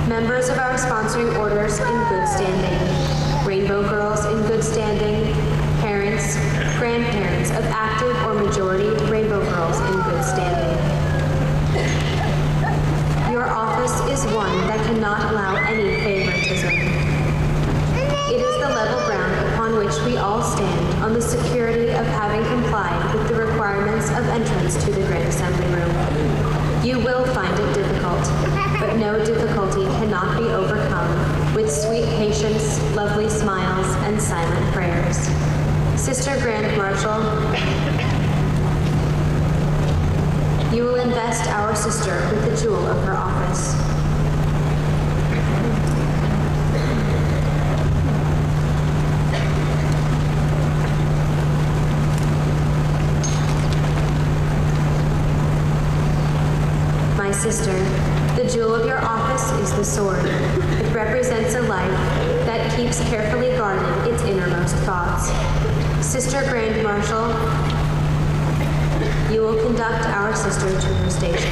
Members of our sponsoring orders in good standing, Rainbow Girls in good standing, parents, grandparents of active or majority Rainbow Girls in good standing. Your office is one that cannot allow any favoritism. It is the level ground upon which we all stand on the security of having complied with the requirements of entrance to the Grand Assembly Room. You will find it difficult, but no difficulty cannot be overcome with sweet patience, lovely smiles, and silent prayers. Sister Grand Marshal, you will invest our sister with the jewel of her office. My sister, the jewel of your office is the sword. It represents a life that keeps carefully guarded its innermost thoughts. Sister Grand Marshal, you will conduct our sister to her station.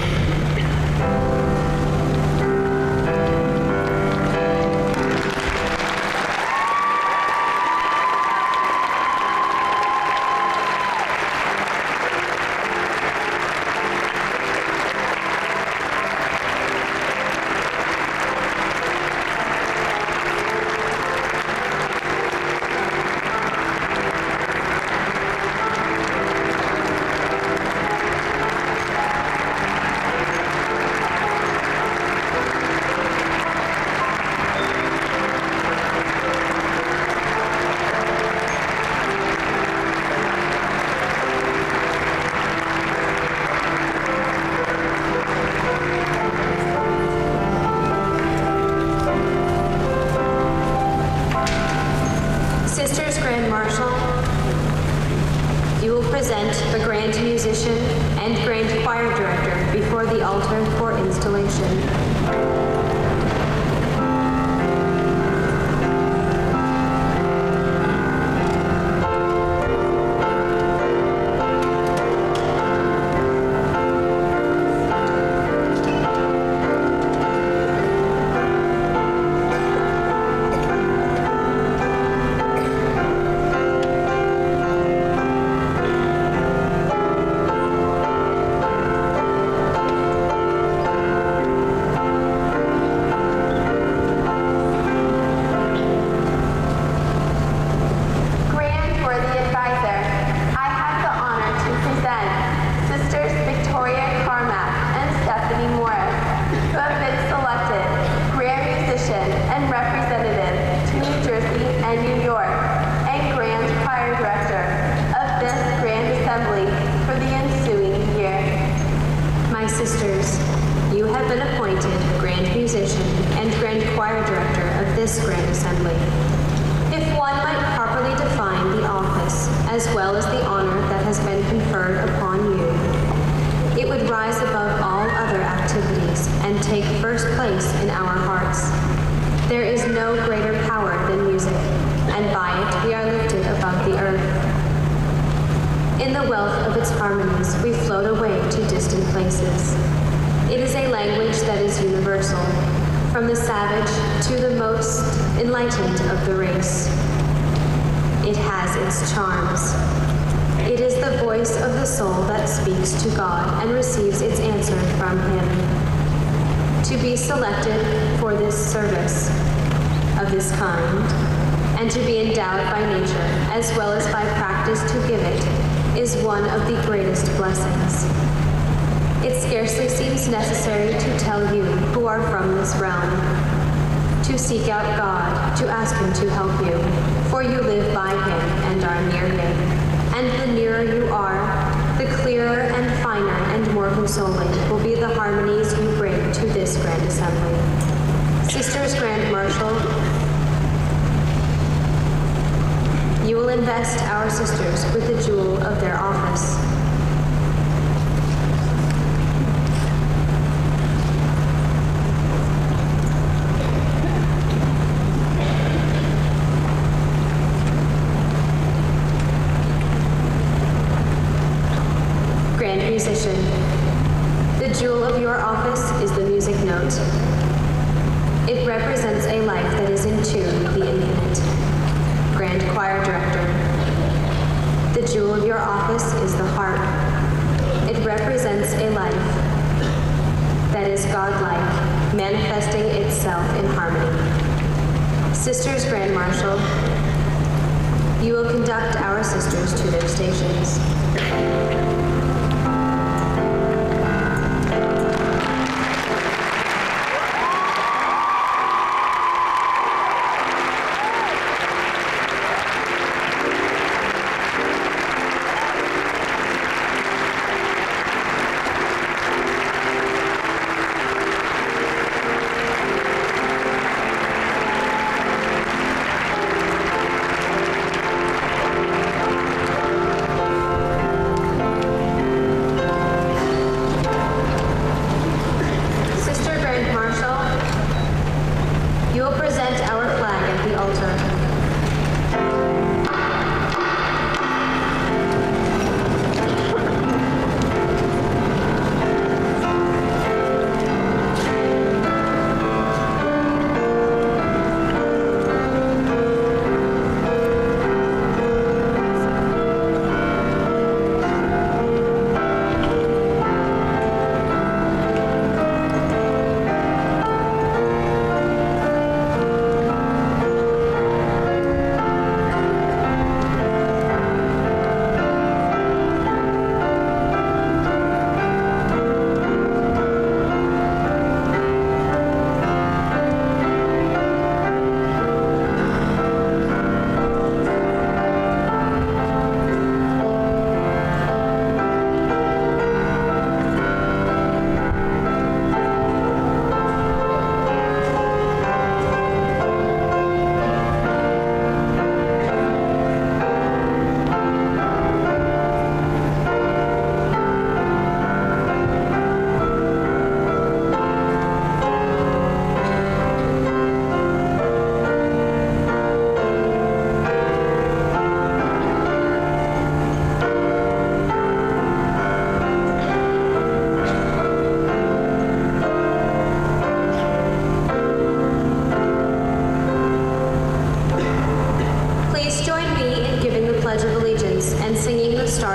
Sisters Grand Marshal, you will present the Grand Musician and Grand Choir Director before the altar for installation. Sisters, you have been appointed Grand Musician and Grand Choir Director of this Grand Assembly. If one might properly define the office, as well as the honor that has been conferred upon you, it would rise above all other activities and take first place in our hearts. There is no greater power than music, and by it we are lifted above the earth. In the wealth of its harmonies, we float away to distant places. It is a language that is universal, from the savage to the most enlightened of the race. It has its charms. It is the voice of the soul that speaks to God and receives its answer from Him. To be selected for this service of this kind, and to be endowed by nature, as well as by practice to give it, is one of the greatest blessings. It scarcely seems necessary to tell you who are from this realm, to seek out God, to ask Him to help you, for you live by Him and are near Him. And the nearer you are, the clearer and finer and more consoling will be the harmonies you bring to this Grand Assembly. Sisters Grand Marshal, you will invest our sisters with the jewel of their office. Grand Musician, the jewel of your office is the music note. It represents a life that is in tune with the infinite. Grand Choir Director, the jewel of your office is the harp. It represents a life that is godlike, manifesting itself in harmony. Sisters Grand Marshal, you will conduct our sisters to their stations.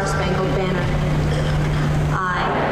Star Spangled Banner. I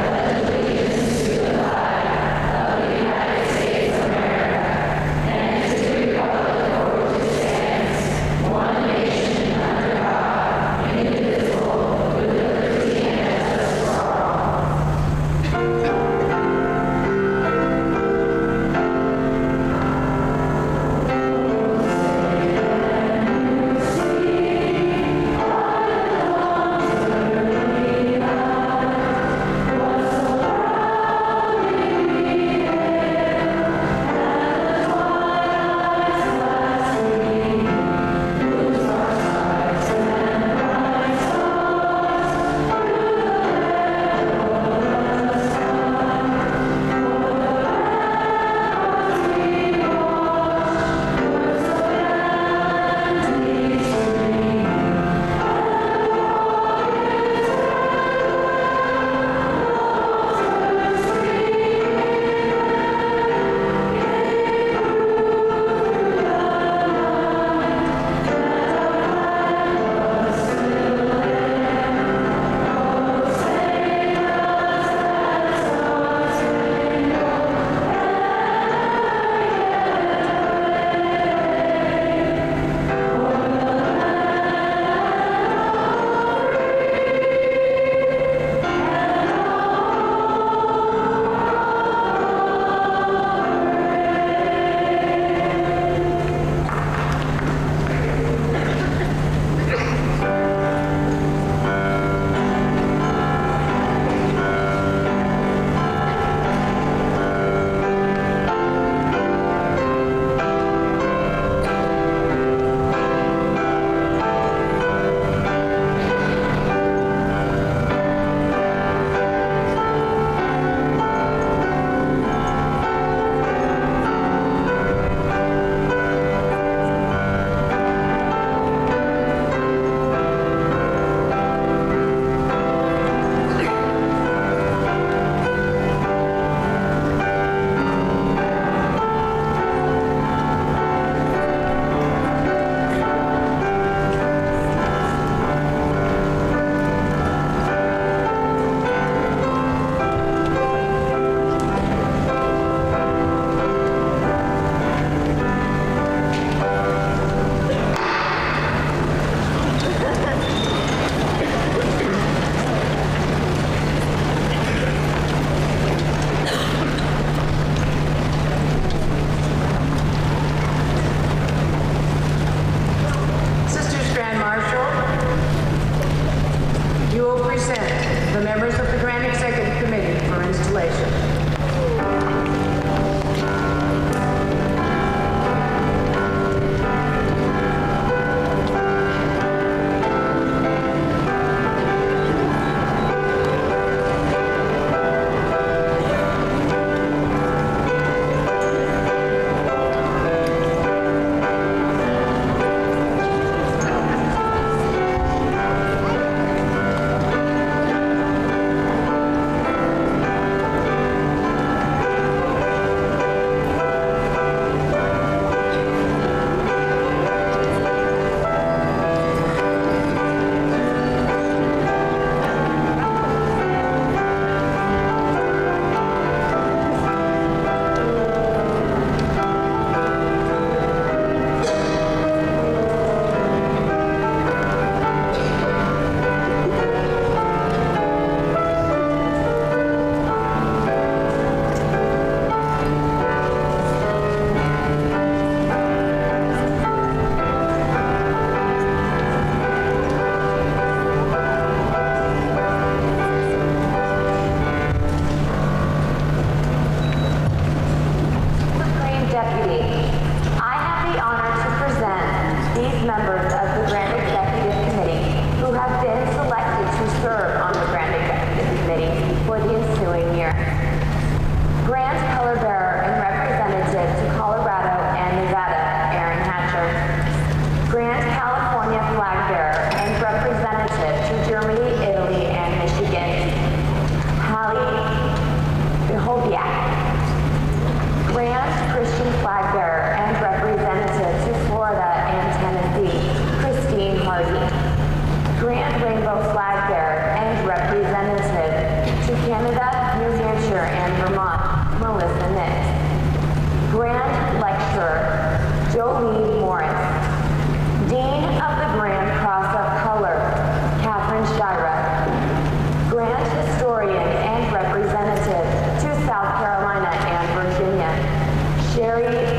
Flag bearer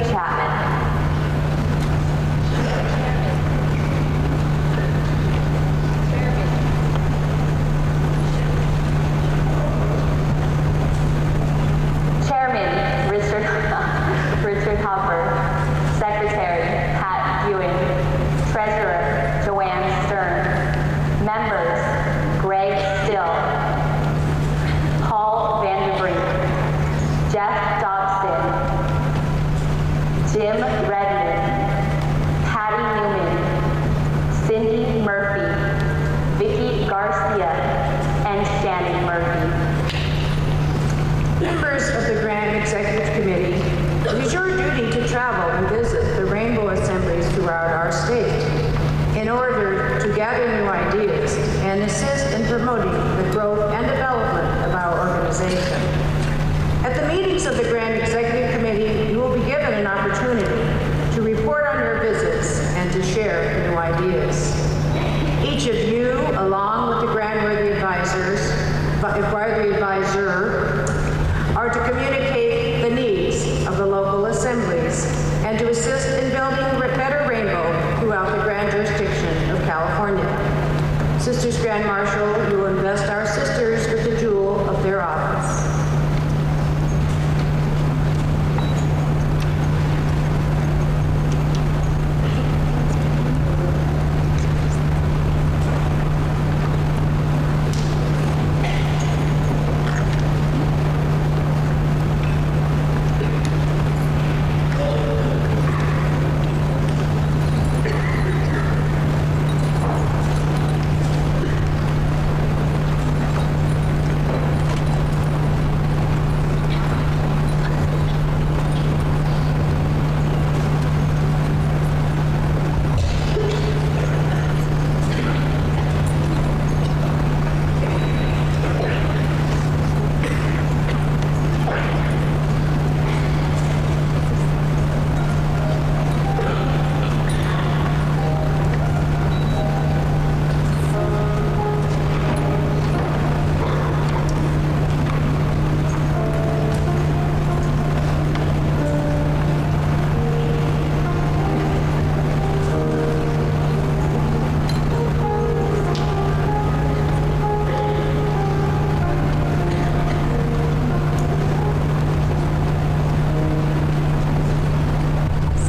Chapman. Chairman, Richard Hopper. Secretary, Pat Ewing. Treasurer, Joanne Stern. Members, Greg Still. Paul Vanderbrink. Jeff Dobson. Jim Redmond. Patty Newman. Cindy Murphy. Vicky Garcia. And Shannon Murphy. Members of the Grant Executive Committee, it is your duty to travel and visit the Rainbow Assemblies throughout our state in order to gather new ideas and assist in promoting the growth and development of our organization. At the meetings of the Grant Executive Committee, you will be given an opportunity to report on your visits and to share new ideas. Each of you, along with the Grant-worthy advisor, are to communicate the needs of the local assemblies and to assist in building a better rainbow throughout the Grand jurisdiction of California. Sisters Grand Marshal, you will invest our sisters with the jewel of their office.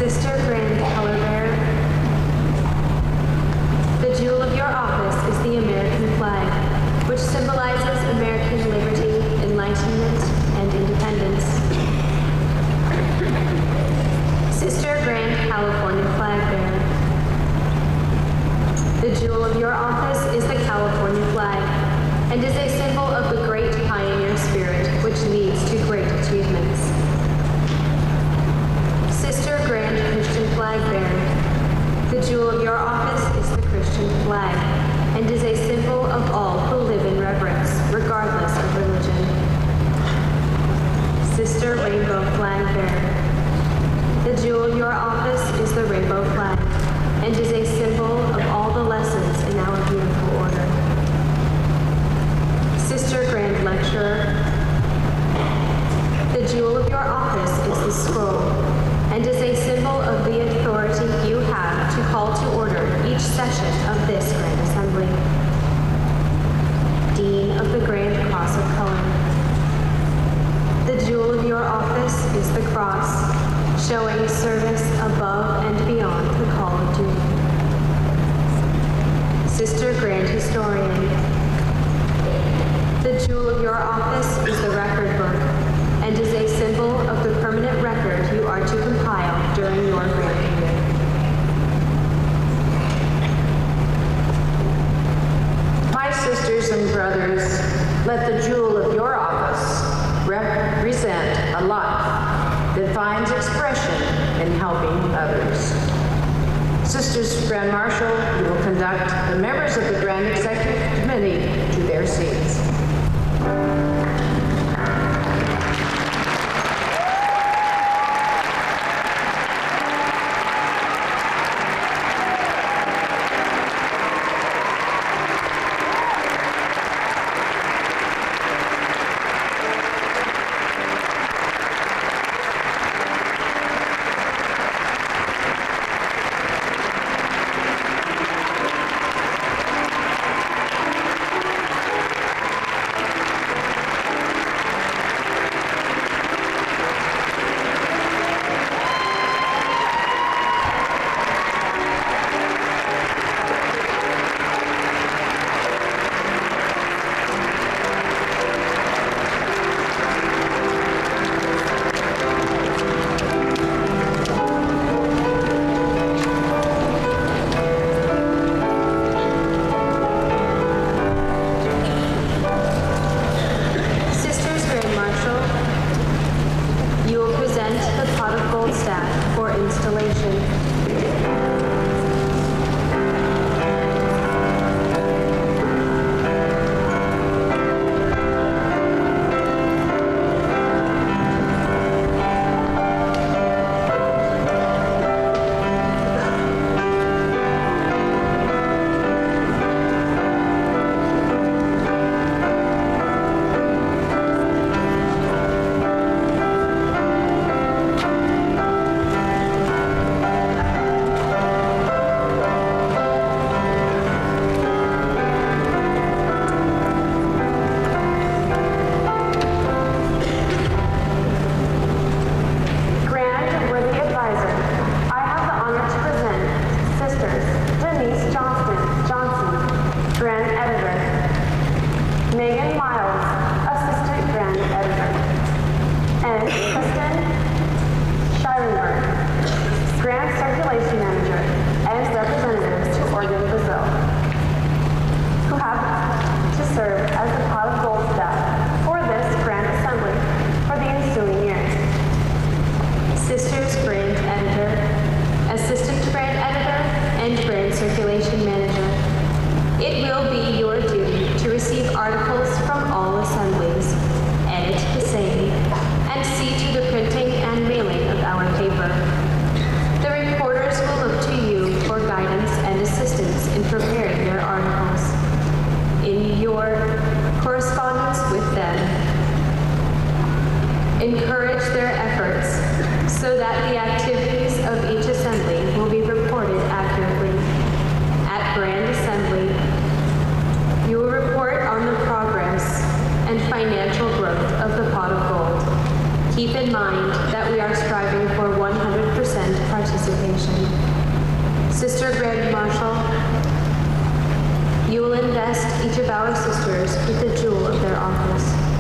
Sister Grand Color Bearer, the jewel of your office is the American flag, which symbolizes American liberty, enlightenment, and independence. Sister Grand California Flag Bearer, the jewel of your office is the California flag, and is a symbol of the great pioneer spirit which leads to great achievements. Sister Grand Christian Flag Bearer, the jewel of your office is the Christian flag, and is a symbol of all who live in reverence, regardless of religion. Sister Rainbow Flag Bearer, the jewel of your office is the rainbow flag, and is a symbol of all the lessons in our beautiful order. Sister Grand Lecturer, the jewel of your office is the scroll, and is a symbol of the authority you have to call to order each session of this Grand Assembly. Dean of the Grand Cross of Color, the jewel of your office is the cross, showing service above and beyond the call of duty. Sister Grand Historian, the jewel of your office is the record book, and is a symbol of the permanent record you are to compile during your grant year. My sisters and brothers, let the jewel of your office represent a life that finds expression in helping others. Sisters Grand Marshal, you will conduct the members of the Grand Executive Committee to their seats. participation. Sister Grand Marshal, you will invest each of our sisters with the jewel of their office.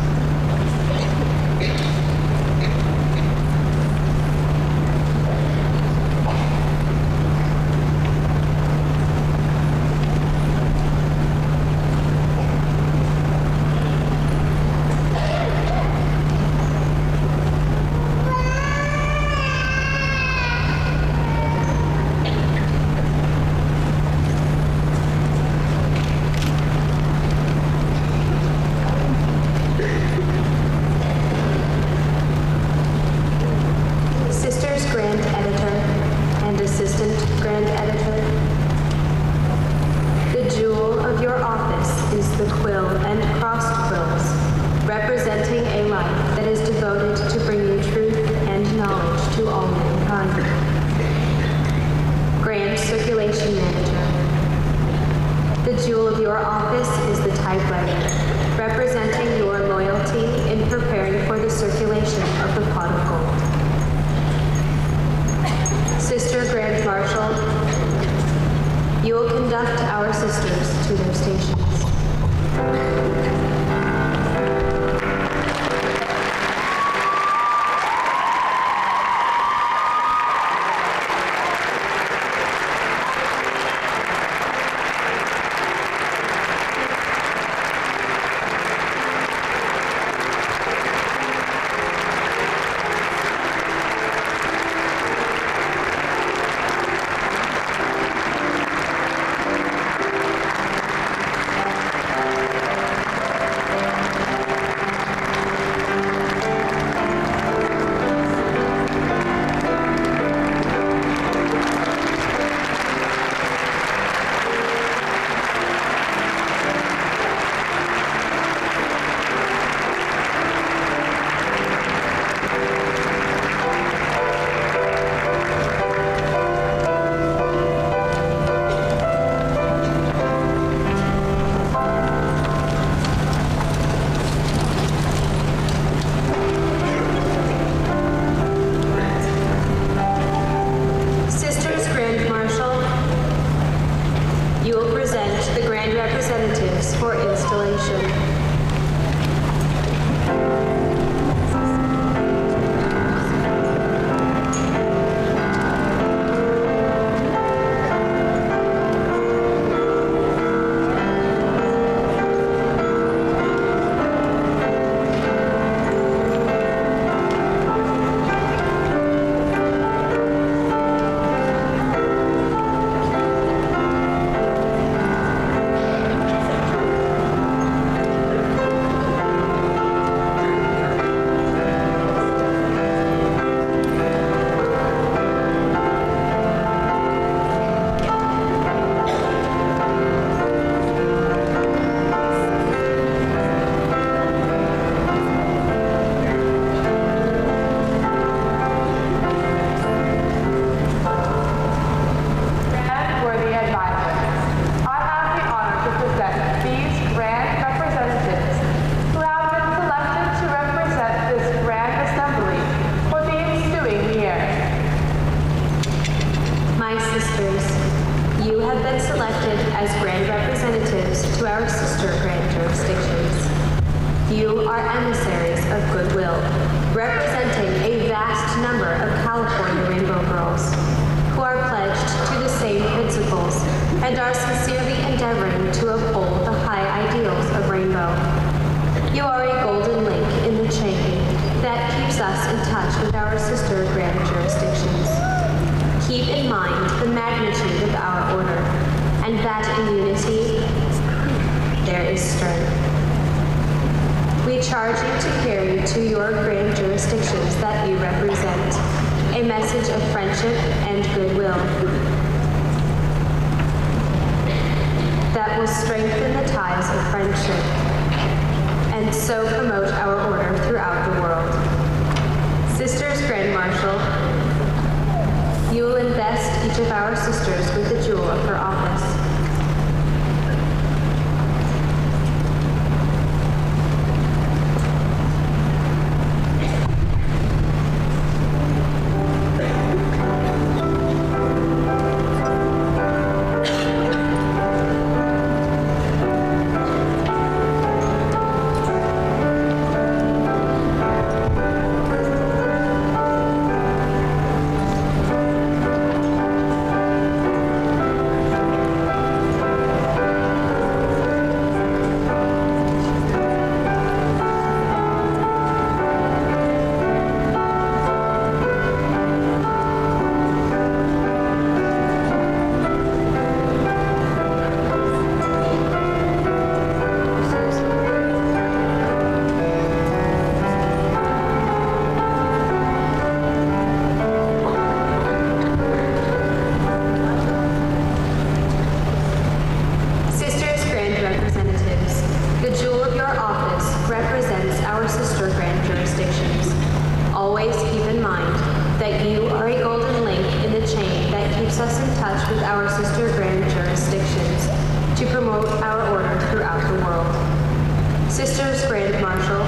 world. Sisters Grand Marshal,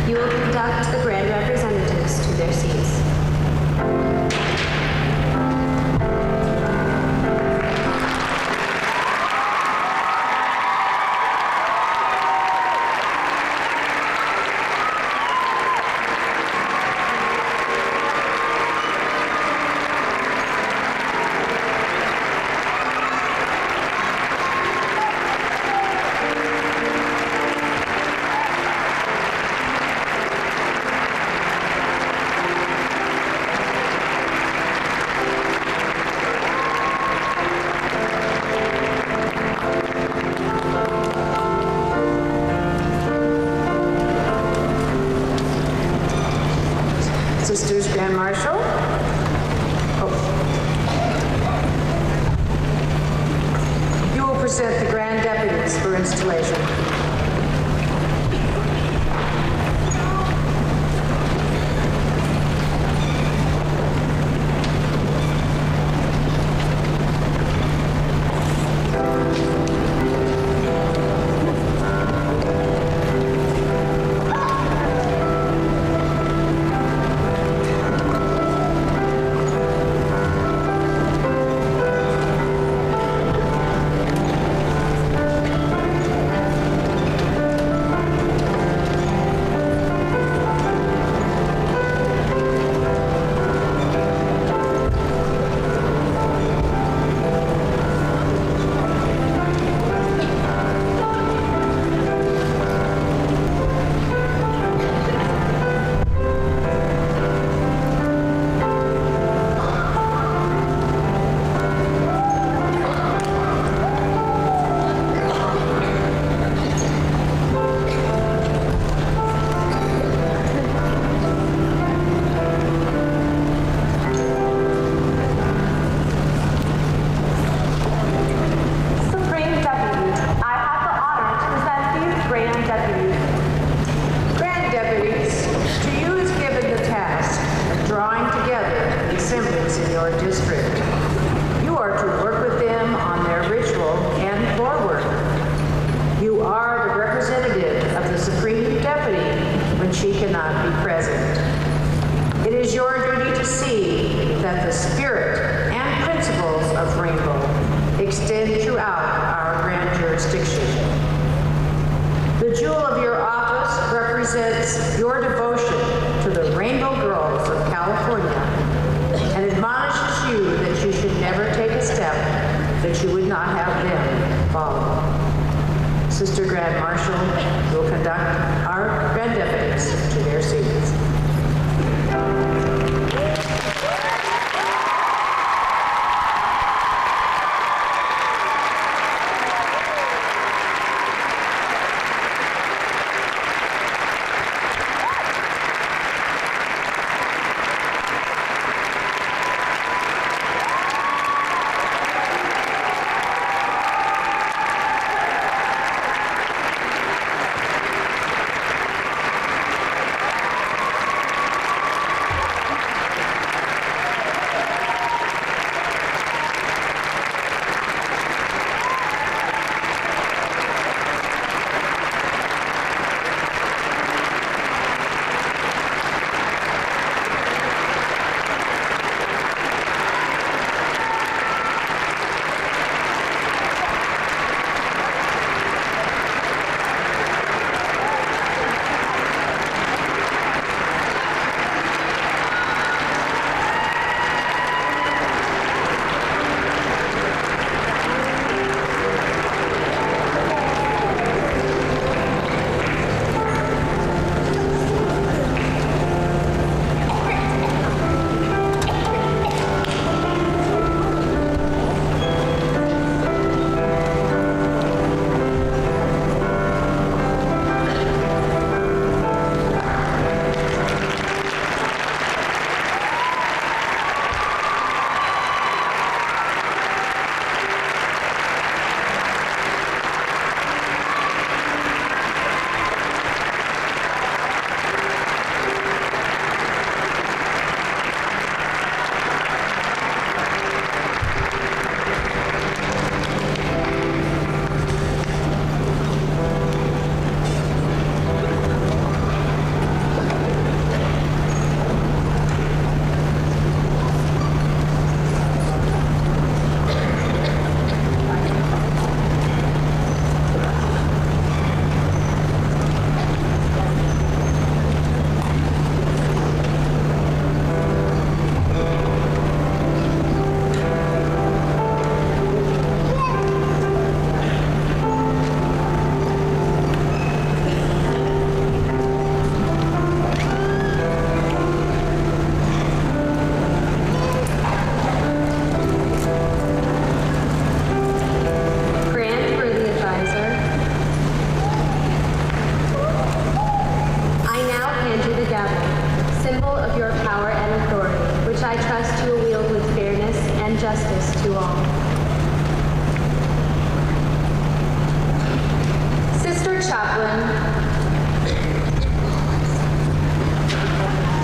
you will conduct the grand representatives to their seats. Sisters Grand Marshal. You will present the Grand Deputies for installation. She cannot be present. It is your duty to see that the spirit and principles of Rainbow extend throughout our grand jurisdiction. The jewel of your office represents your devotion to the Rainbow Girls of California and admonishes you that you should never take a step that you would not have them follow. Sister Grand Marshal will conduct our Grand Deputies to their seats. trust you will wield with fairness and justice to all. Sister Chaplain,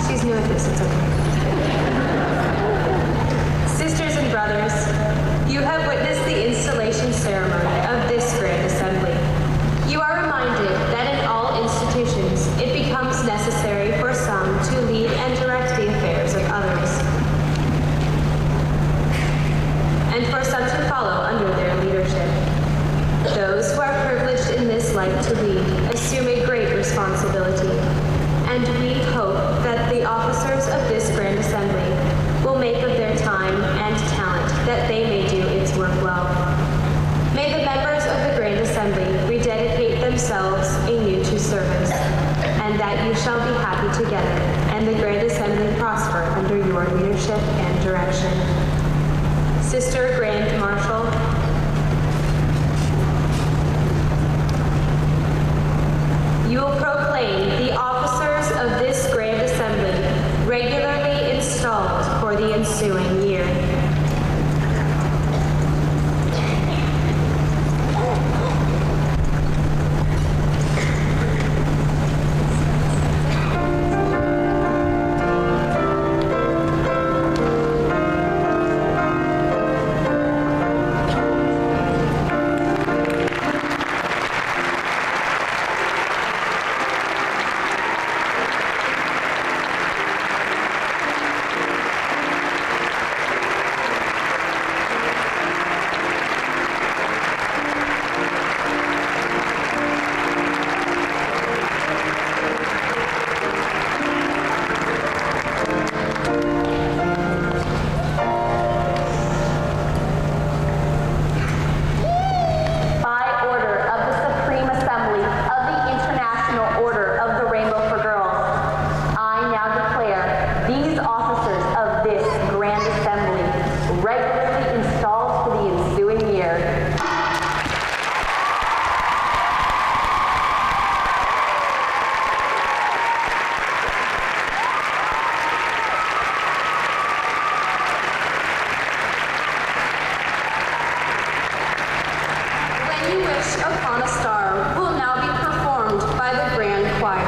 she's new at this, it's okay. Sisters and brothers, you have witnessed the installation ceremony of this Grand Assembly. You are reminded that in all institutions, it becomes necessary for some to lead and direct the affairs of others, and for some to follow under their leadership. Those who are privileged in this life to lead assume a great responsibility, and we hope that the officers of this Grand Assembly will make of their time and talent that they may do its work well. May the members of the Grand Assembly rededicate themselves anew to service, and that you shall be happy together, and the Grand Assembly prosper under your leadership and direction. Sister Grand Marshal, you will proclaim the officers of this Grand Assembly regularly installed for the ensuing year. Upon a Star will now be performed by the Grand Choir.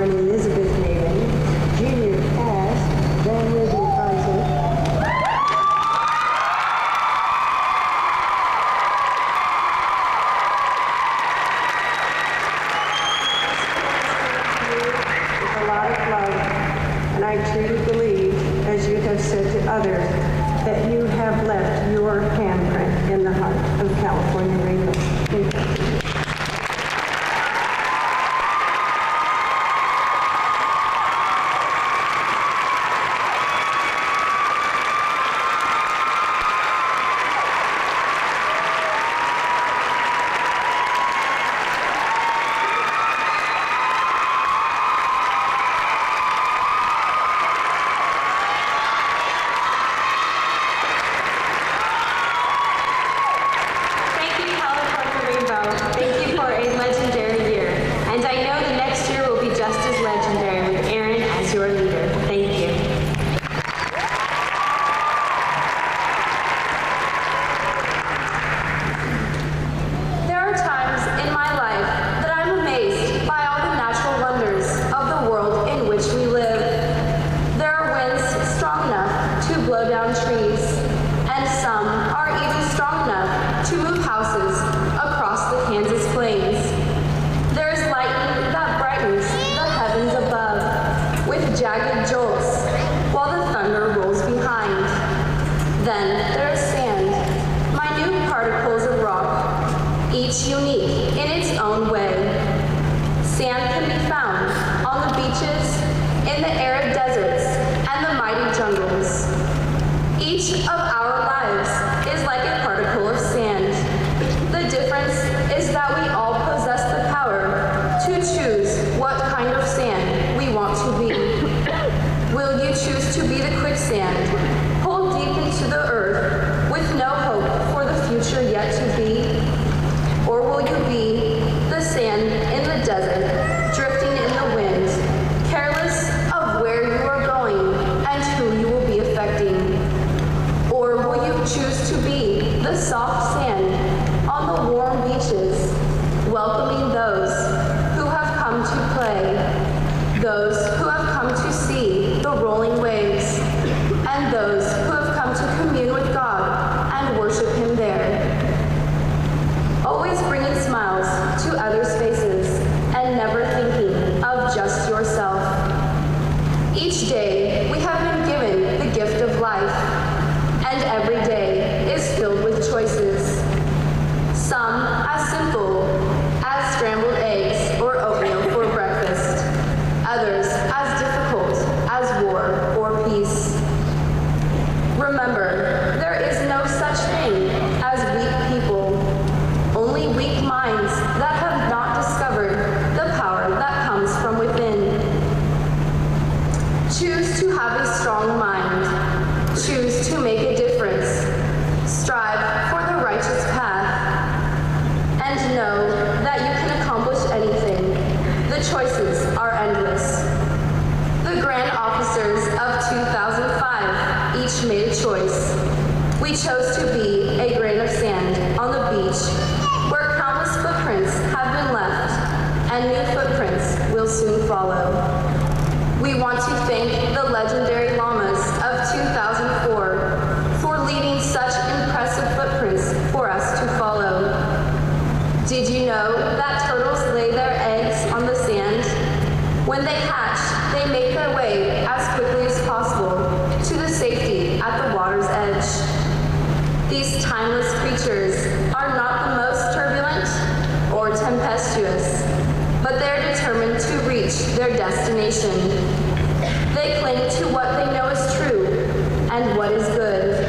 born Elizabeth Navin, Junior Cass, then Lizzie Kaiser. With a lot of love, and I truly believe, as you have said to others, that you have left your handprint in the heart of California Rainbow. Thank you. Thank you, California Rainbow. Thank you for a legendary year. And I know the next year will be just as legendary with Aaron as your leader. Thank you. There are times in my life that I'm amazed by all the natural wonders of the world in which we live. There are winds strong enough to blow down trees, and some are even strong enough to move houses across the Kansas plains. There is lightning that brightens the heavens above with jagged jolts while the thunder rolls behind. Then there is sand, minute particles of rock, each unique in its own way. Sand can be found on the beaches, in the arid deserts, and the mighty jungles. Each of our lives is like a particle of sand. The difference is that we all possess the power to choose what kind of sand we want to be. Will you choose to be the quicksand, pulled deep into the earth with no hope for the future yet to be? Or will you be the sand in the desert, drifting in the wind, careless of where you are going and who you will be affecting? Or will you choose to be the soft sand on the warm beaches, welcoming those who have come to play, those who have come to see the rolling waves, and those who have come to commune with God and worship Him there? Always bringing smiles to others' faces and never thinking of just yourself. Each day we have been given the gift of life, and every day is filled with choices. Some as simple as scrambled eggs or oatmeal for breakfast, others as difficult as war or peace. Remember, there is no such thing as weak people, only weak minds that have not discovered the power that comes from within. Choose to have a strong mind. Choose to make a difference. Strive for the righteous path. And know that you can accomplish anything. The choices are endless. The grand officers of 2005 each made a choice. We chose to be a grain of sand on the beach where countless footprints have been left and new footprints will soon follow. We want to thank the legendary llamas of 2004 for leaving such impressive footprints for us to follow. Did you know that turtles lay their eggs on the sand? When they hatch, they make their way as quickly as possible to the safety at the water's edge. These timeless creatures are not the most turbulent or tempestuous, but they're determined to reach their destination. They cling to what they know is true and what is good.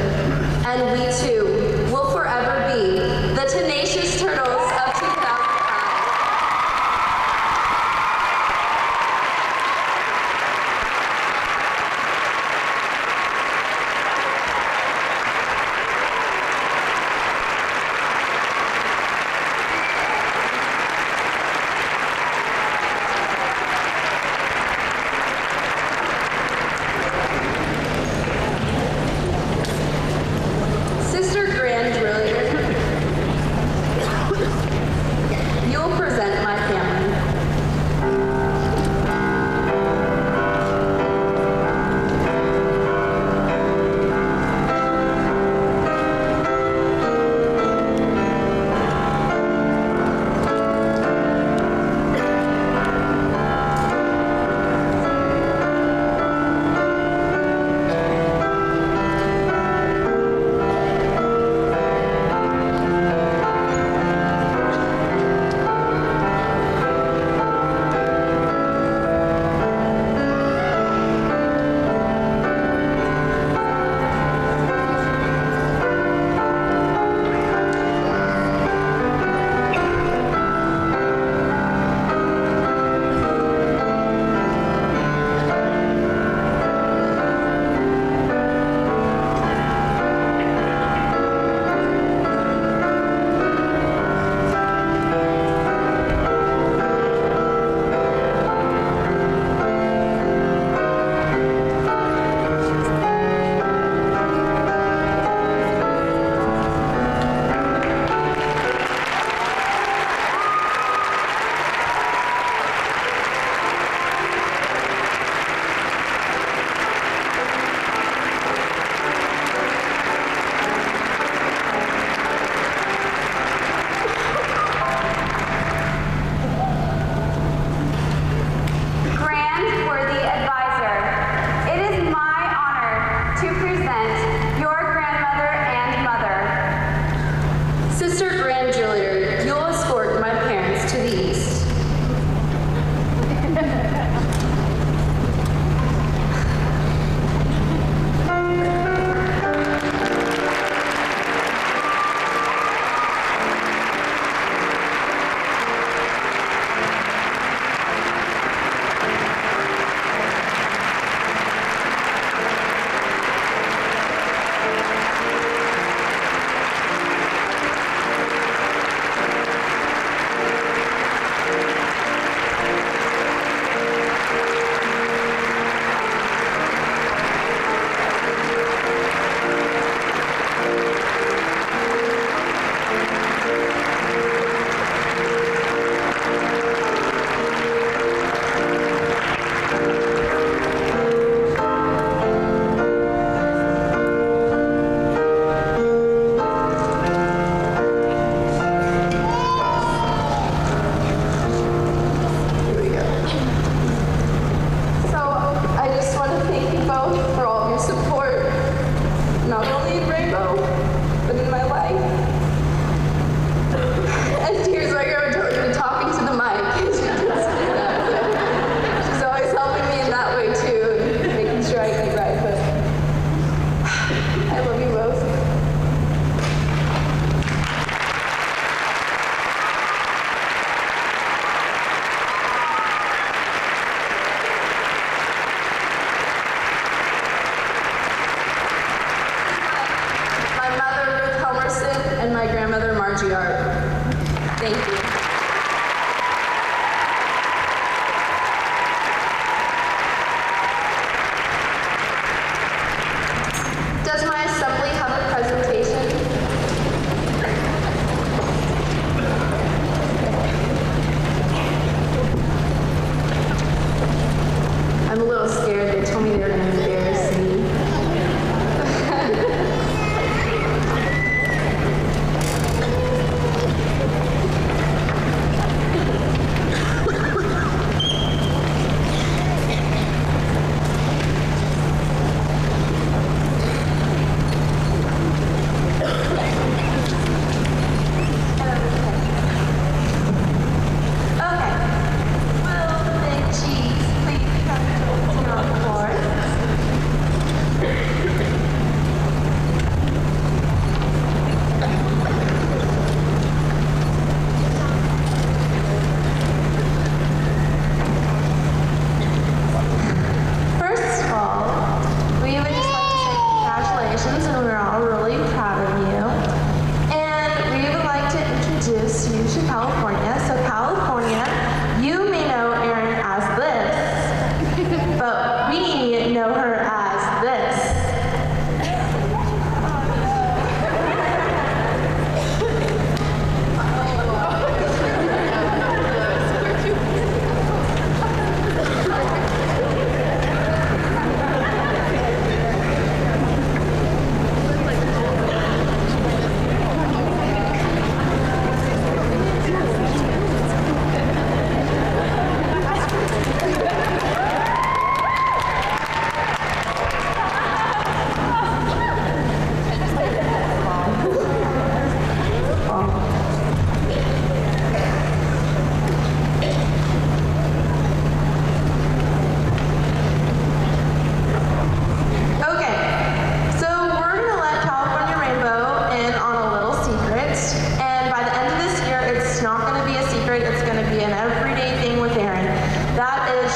And we too will forever be the tenacious turtles of 2005.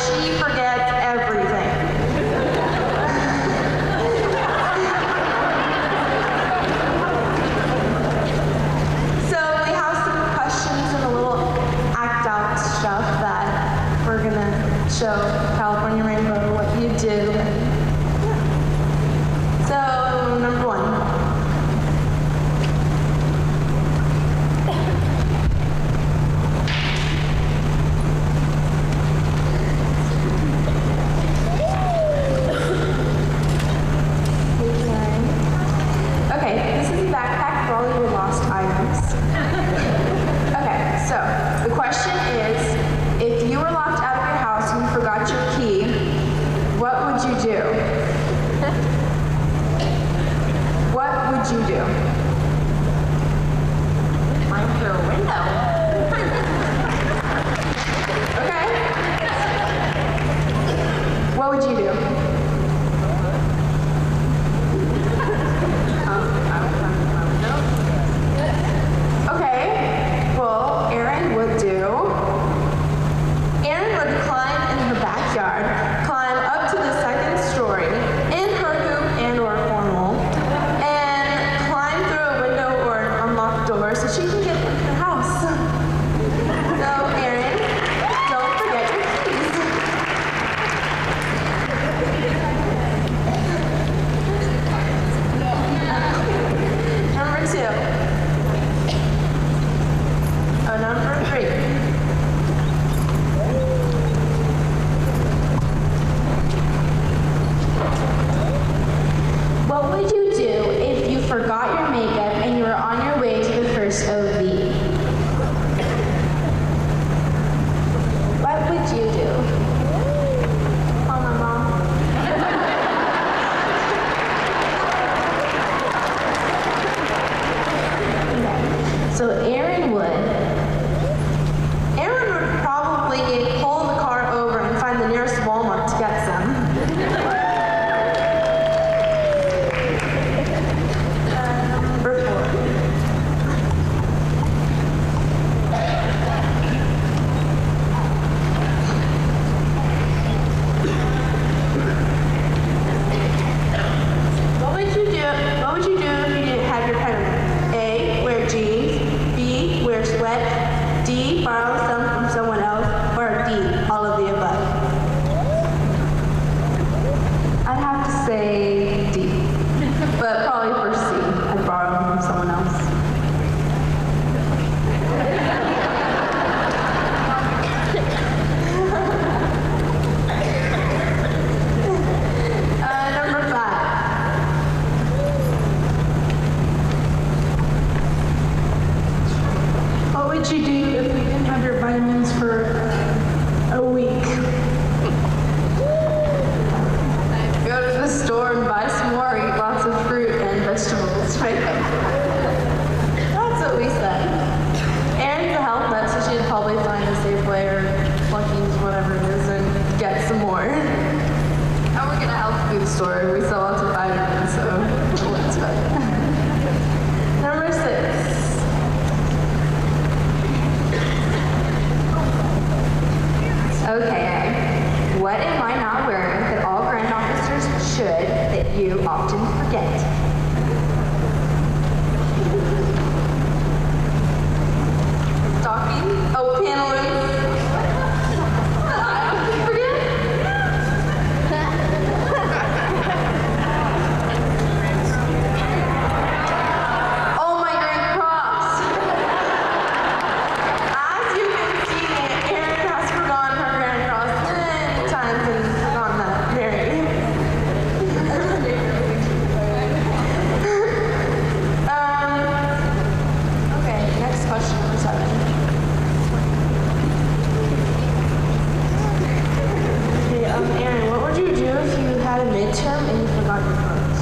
she forgets everything. So we have some questions and a little act out stuff that we're gonna show California Rainbow what you do. So number 1. Okay, this is a backpack for all your lost items. Okay, so the question is, if you were locked out of your house and you forgot your key, what would you do? What would you do? Climb through a window. Okay. What would you do? Okay, well, Erin would climb in her backyard, climb up to the 2nd story in her hoop and or formal, and climb through a window or an unlocked door so she can get in her house. So, Erin, don't forget your keys. Number 2. Number 3. What would you do if you forgot your makeup and you were on your way to the first OV? What would you do? Call my mom. Okay. So Erin would probably pull the car over and find the nearest Walmart to get some. Number 4. What would you do? What would you do if you didn't have your pen? A, wear jeans. B, wear sweats. D, borrow some from someone else. Or D, all of the above. I'd have to say D, but probably for C. I'd borrow them from someone else. Number 5. What would you do if you didn't have your vitamins for a week? Go to the store and buy some more, eat lots of fruit and vegetables, right? That's what we said. Erin's a health nut, so she'd probably find a Safeway or Lucky's, whatever it is, and get some more. And we're gonna health food store. We sell lots of vitamins, so let's go. Number 6. Okay, what am I not wearing that all grand officers should that you often forget? Stocking? Oh, pantaloons. Forget? Oh, my grand cross. As you can see, Erin has forgotten her grand cross 10 times and forgotten that Mary. Okay, next question, number 7. Okay, Erin, what would you do if you had a midterm and you forgot your books?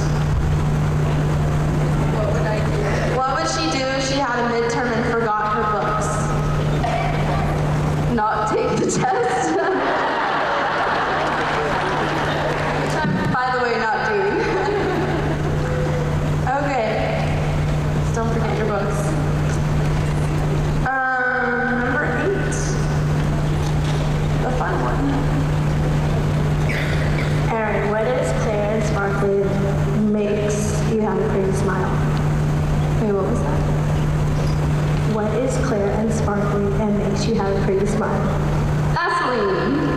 What would I do? What would she do if she had a midterm and forgot her books? Not take the test. Which I'm, by the way, not doing. Okay. Just don't forget your books. Number 8. The fun one. makes you have a pretty smile. Vaseline.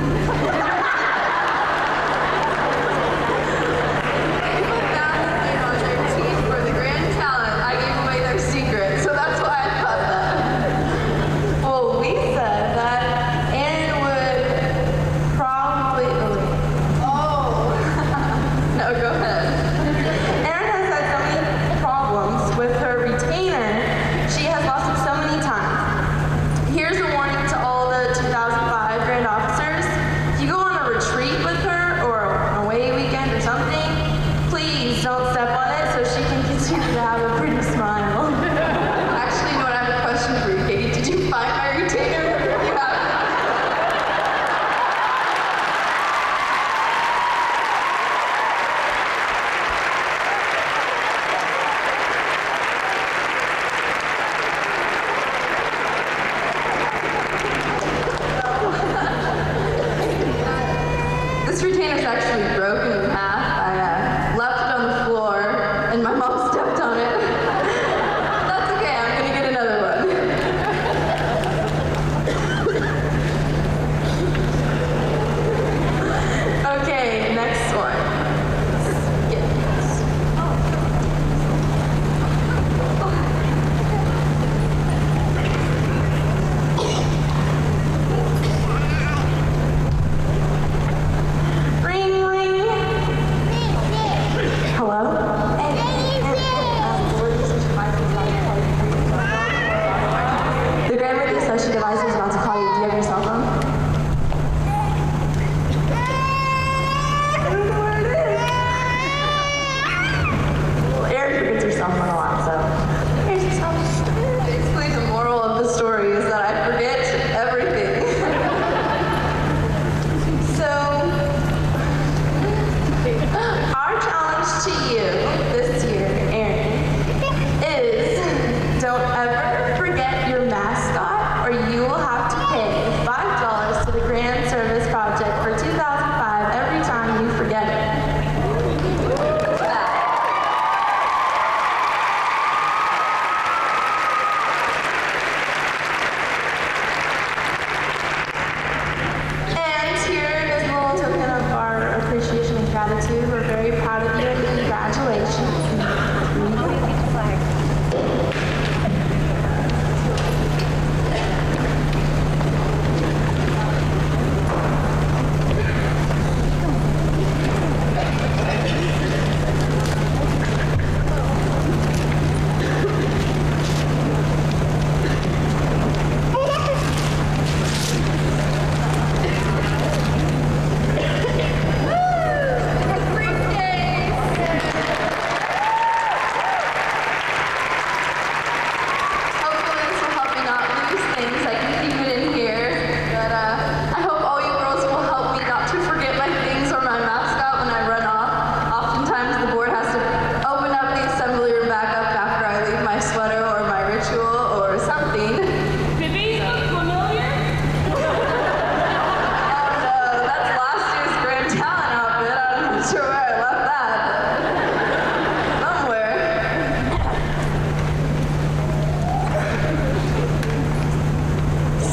For the grand talent, I gave away their secret, so that's why I thought that. Well, we said that Anne would probably. Oh. No, go ahead. Anne has had so many problems with her retainer. She has lost it so many times. Here's a warning to all the 2005 grand officers. If you go on a retreat with her or an away weekend or something, please don't step on it so she can continue to have a pretty smile. Actually, you know what? I have a question for you, Katie. Did you find my retainer? You have. This retainer's actually broken in half. I left it on the floor, and my mom stepped on it. That's okay. I'm gonna get another one. Okay, next one. Ring, ring. Hello? The Grandmother Associate Advisor is about to call you. Do you have your cell phone? I don't know where it is. Well, Eric forgets her cell phone a lot, so here's your cell phone. Basically, the moral of the story is that I forget everything. So, our challenge to you this year, Erin, is don't ever forget your mascot or you will have to pay $5 to the Grand Service Project for 2005 every time you forget it. And here is a little token of our appreciation and gratitude. We're very proud of you and congratulations. Hopefully, this will help me not lose things. I can keep it in here. But I hope all you girls will help me not to forget my things or my mascot when I run off. Oftentimes, the board has to open up the assembly room back up after I leave my sweater or my ritual or something. Did these look familiar? Oh no, that's last year's grand talent outfit. I'm not sure where I left that. Somewhere.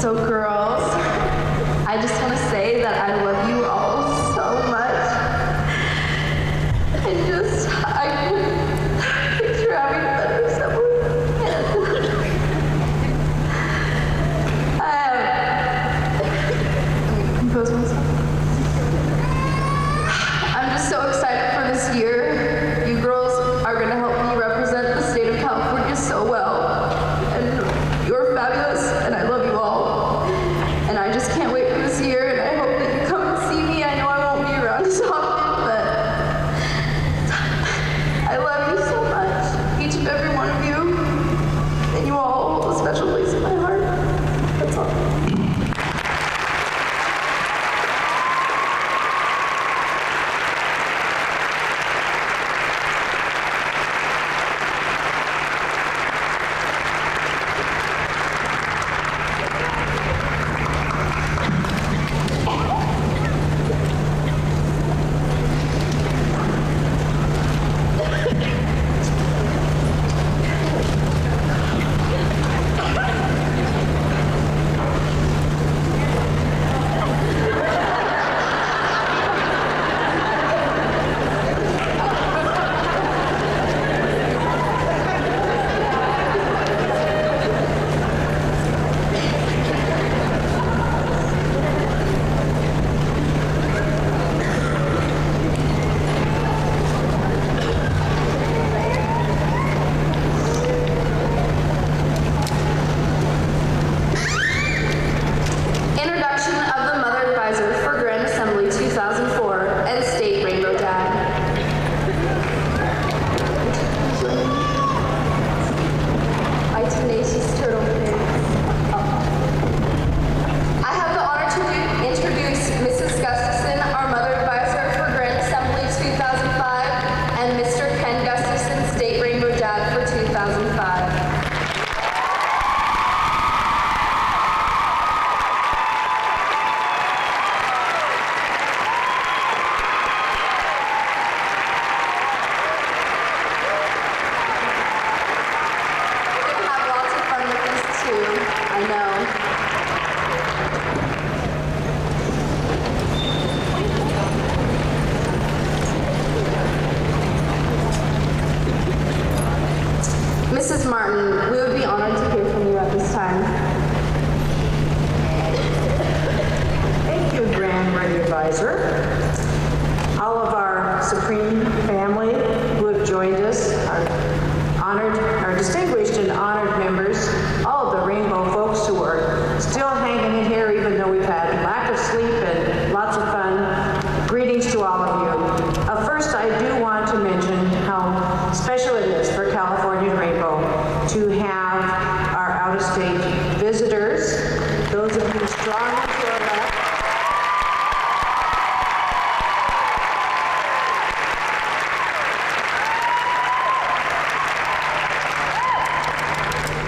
So girls, I just want to say that I love you all so much. I picture having a better summer. Compose myself. I'm just so excited for this year. You girls are going to help me represent the state of California so well. And you're fabulous, and I love you all. all of you. First, I do want to mention how special it is for California Rainbow to have our out-of-state visitors, those of you strongly to our left,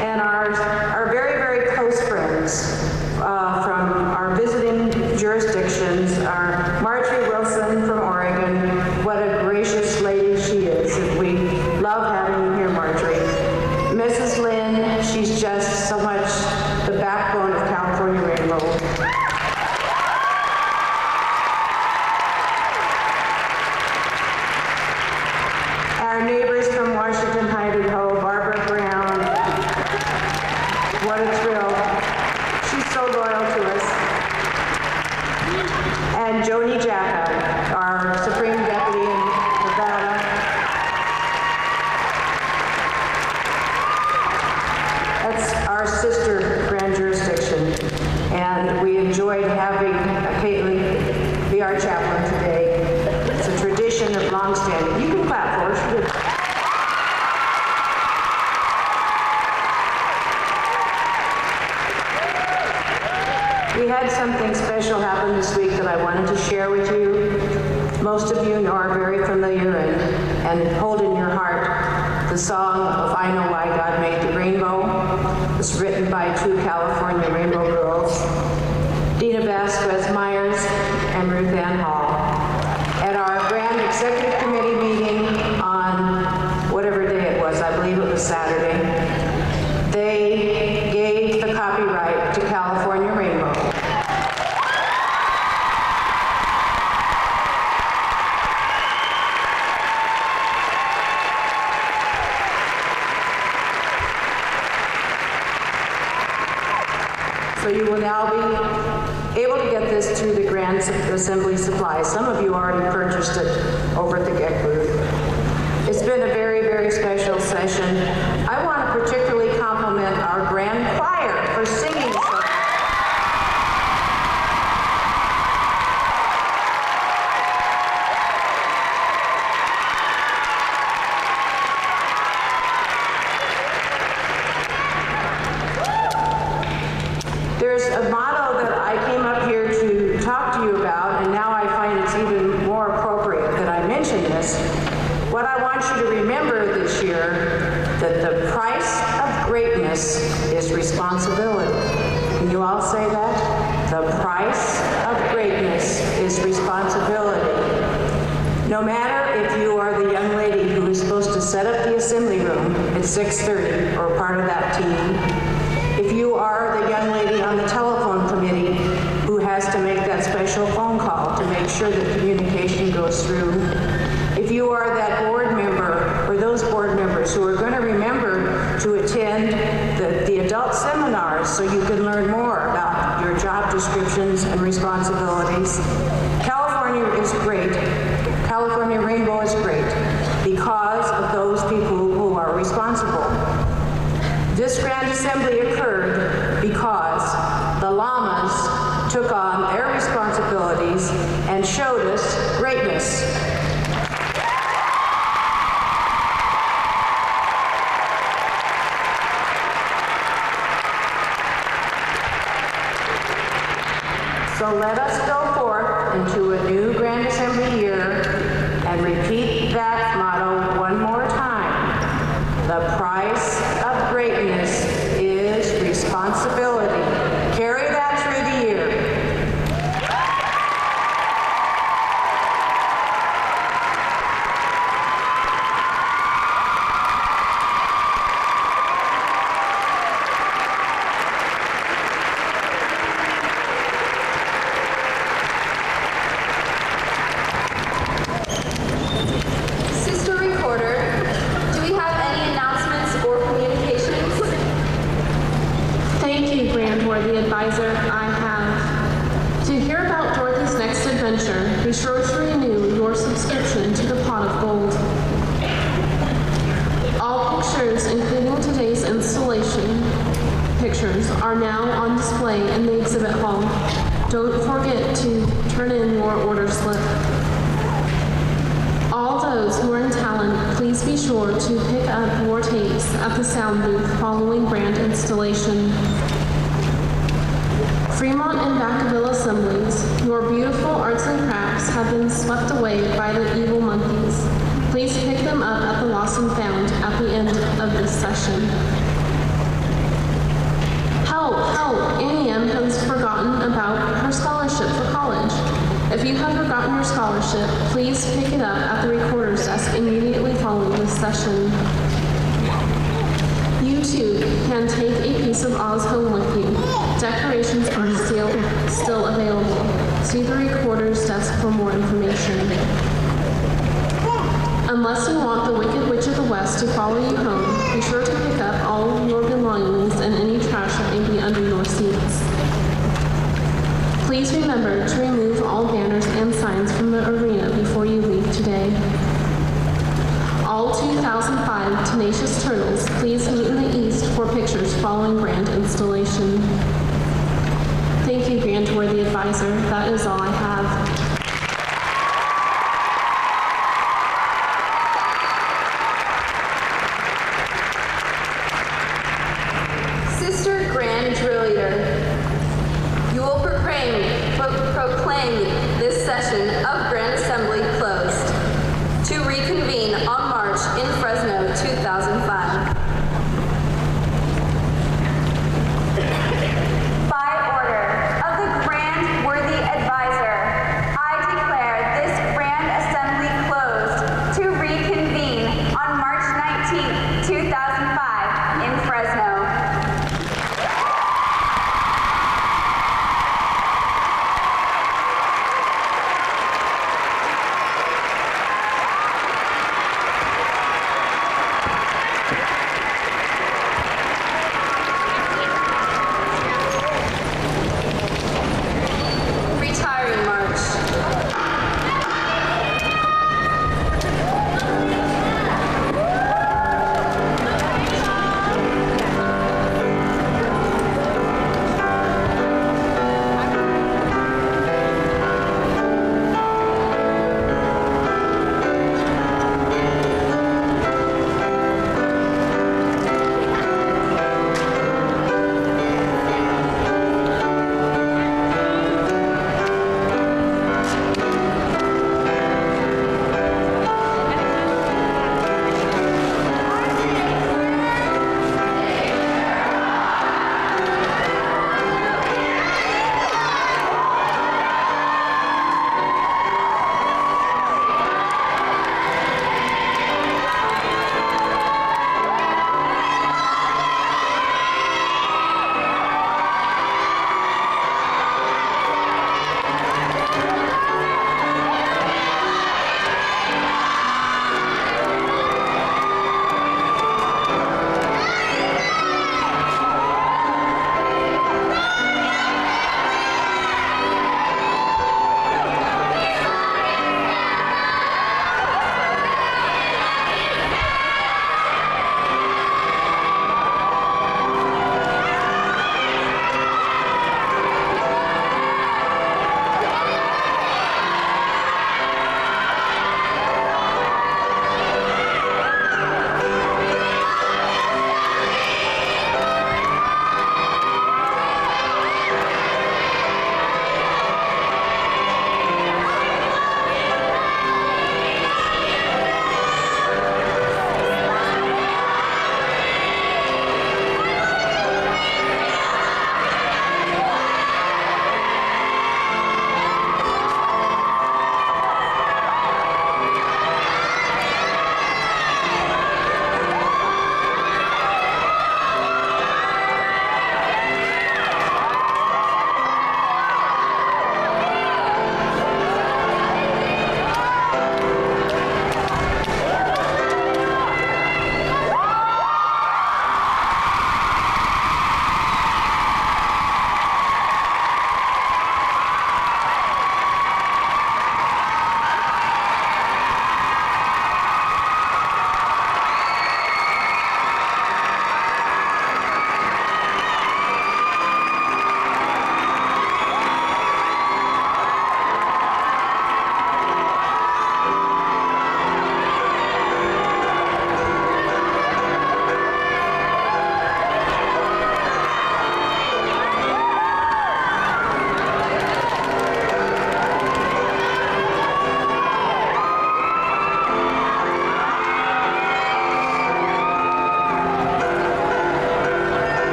and our very, very close friends from our visiting jurisdictions, our Marjorie Wilson from Oregon. What a gracious lady she is. And we love having you here, Marjorie. Mrs. Lynn, she's just so much the backbone of California Rainbow. Our neighbors from Washington, Idaho, Barbara Brown. What a thrill. She's so loyal to us. And Joni Jacka, our Supreme Deputy in Nevada. That's our sister grand jurisdiction. And we enjoyed having Caitlin be our chaplain today. It's a tradition of longstanding. You can clap for her. She did. We had something special happen this week that I wanted to share with you. Most of you are very familiar and hold in your heart the song of I Know Why God Made the Rainbow. It's written by two California Rainbow girls, Dina Vasquez-Myers and Ruth Ann Hall. At our Grand Executive Committee meeting on whatever day it was, I believe it was Saturday, they gave the copyright to California Rainbow. So you will now be able to get this through the Grand Assembly Supply. Some of you already purchased it over at the GET booth. It's been a very, very special session. I want to particularly compliment our grand choir for singing so. There's a motto that I came up here to talk to you about, and now I find it's even more appropriate that I mention this. What I want you to remember this year, that the price of greatness is responsibility. Can you all say that? The price of greatness is responsibility. No matter if you are the young lady who is supposed to set up the assembly room at 6:30 or part of that team, if you are the young lady on the telephone committee who has to make that special phone call to make sure that communication goes through, if you are that board member or those board members who are going to remember to attend the adult seminars so you can learn more about your job descriptions and responsibilities, California is great. California Rainbow is great because of those people who are responsible. This Grand Assembly occurred because the llamas took on their responsibilities and showed us greatness. So let us go forth into a new Grand Assembly year and repeat that motto one more time. The price of greatness is responsibility. Carry that through the year. Sister Recorder, do we have any announcements or communications? Thank you, Grandworthy Advisor. I have. To hear about Dorothy's next adventure, be sure to renew your subscription to the Pot of Gold. All pictures, including today's installation pictures, are now on display in the exhibit hall. Don't forget to turn in your order slip. sound booth following grand installation. Fremont and Vacaville assemblies, your beautiful arts and crafts have been swept away by the evil monkeys. Please pick them up at the Lost and Found at the end of this session. Help, help, Annie M has forgotten about her scholarship for college. If you have forgotten your scholarship, please pick it up at the recorder's desk immediately following this session. You too can take a piece of Oz home with you. Decorations are still available. See the recorder's desk for more information. Unless you want the Wicked Witch of the West to follow you home, be sure to pick up all your belongings and any trash that may be under your seats. Please remember to remove all banners and signs from the arena before you leave today. All 2005 Tenacious Turtles, please meet in the east for pictures following grand installation. Thank you, Grant Worthy Advisor. That is all I have. Sister Grand Drill Leader, you will proclaim this session of Grand Assembly closed. To reconvene on March in Fresno, 2005. By order of the Grand Worthy Advisor,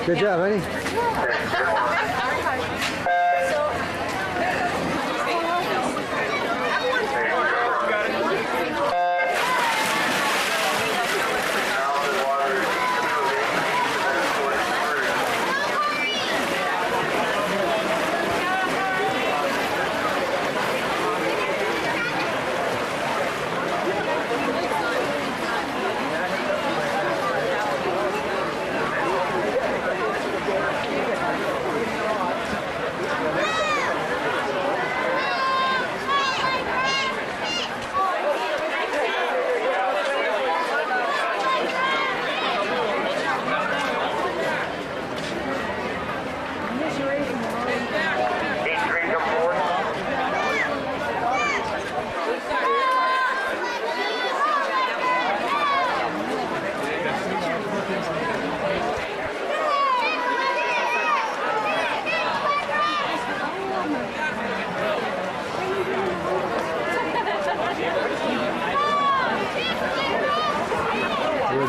Good job, honey.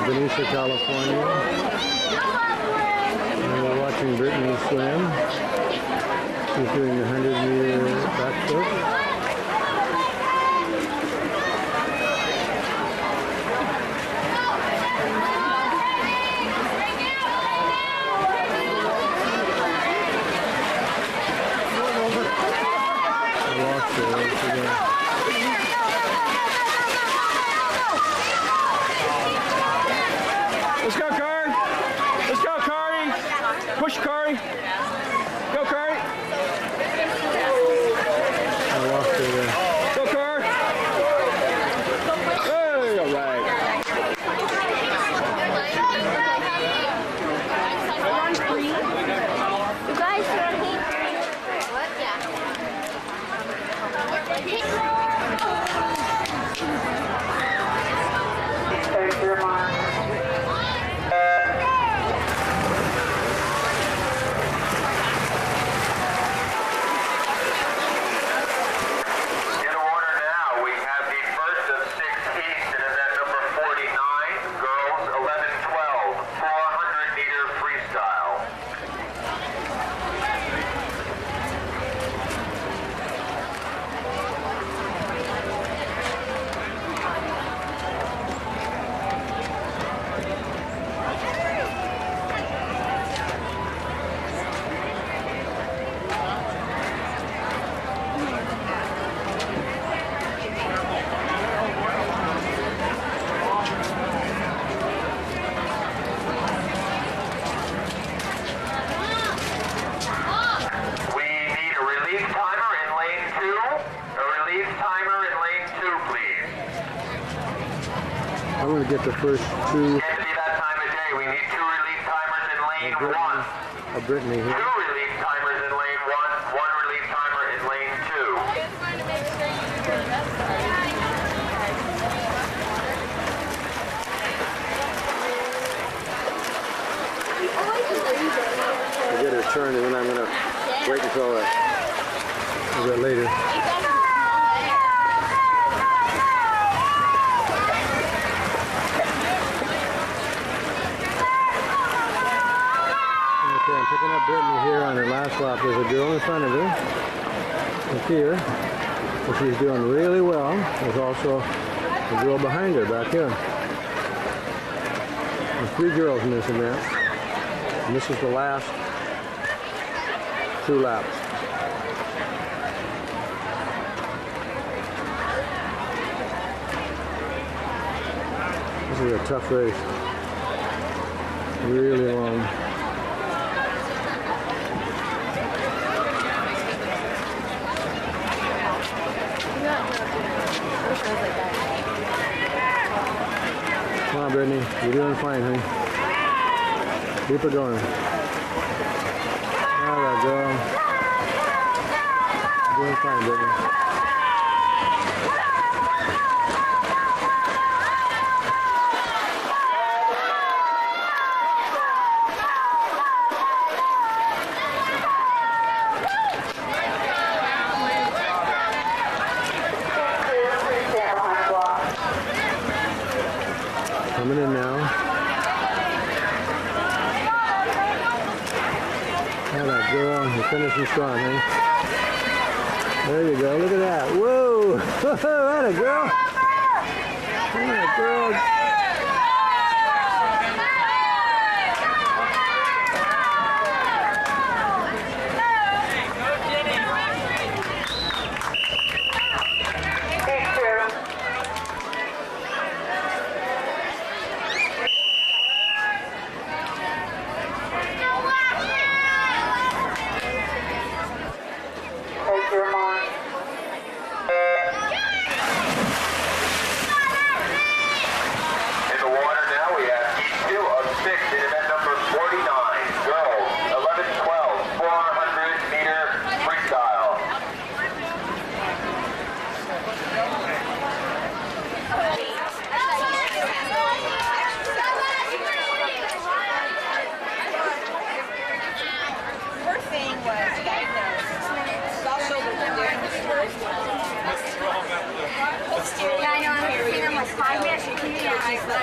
Benicia, California. And we're watching Brittany swim. She's doing the 100-meter backstroke. I lost her. Where'd she go? Let's go, Kari. Let's go, Kari. Push, Kari. Go, Kari. I lost her there. Go, Kari. Hey, all right. You guys are on heat. What? Yeah. There's your mark. I'm going to get the first two. Can't be that time of day. We need 2 relief timers in lane 1. Brittany here. 2 relief timers in lane 1. 1 relief timer in lane 2. I get her turn and then I'm going to wait until a bit later. Okay, I'm picking up Brittany here on her last lap. There's a girl in front of her. You see her. And she's doing really well. There's also a girl behind her back here. There's 3 girls in this event. And this is the last 2 laps. This is a tough race. Really long. Come on, Brittany. You're doing fine, honey. Keep it going. All right, girl. Doing fine, Brittany. Coming in now. that girl. You're finishing strong, eh? There you go. Look at that. Whoa! That a girl. That girl.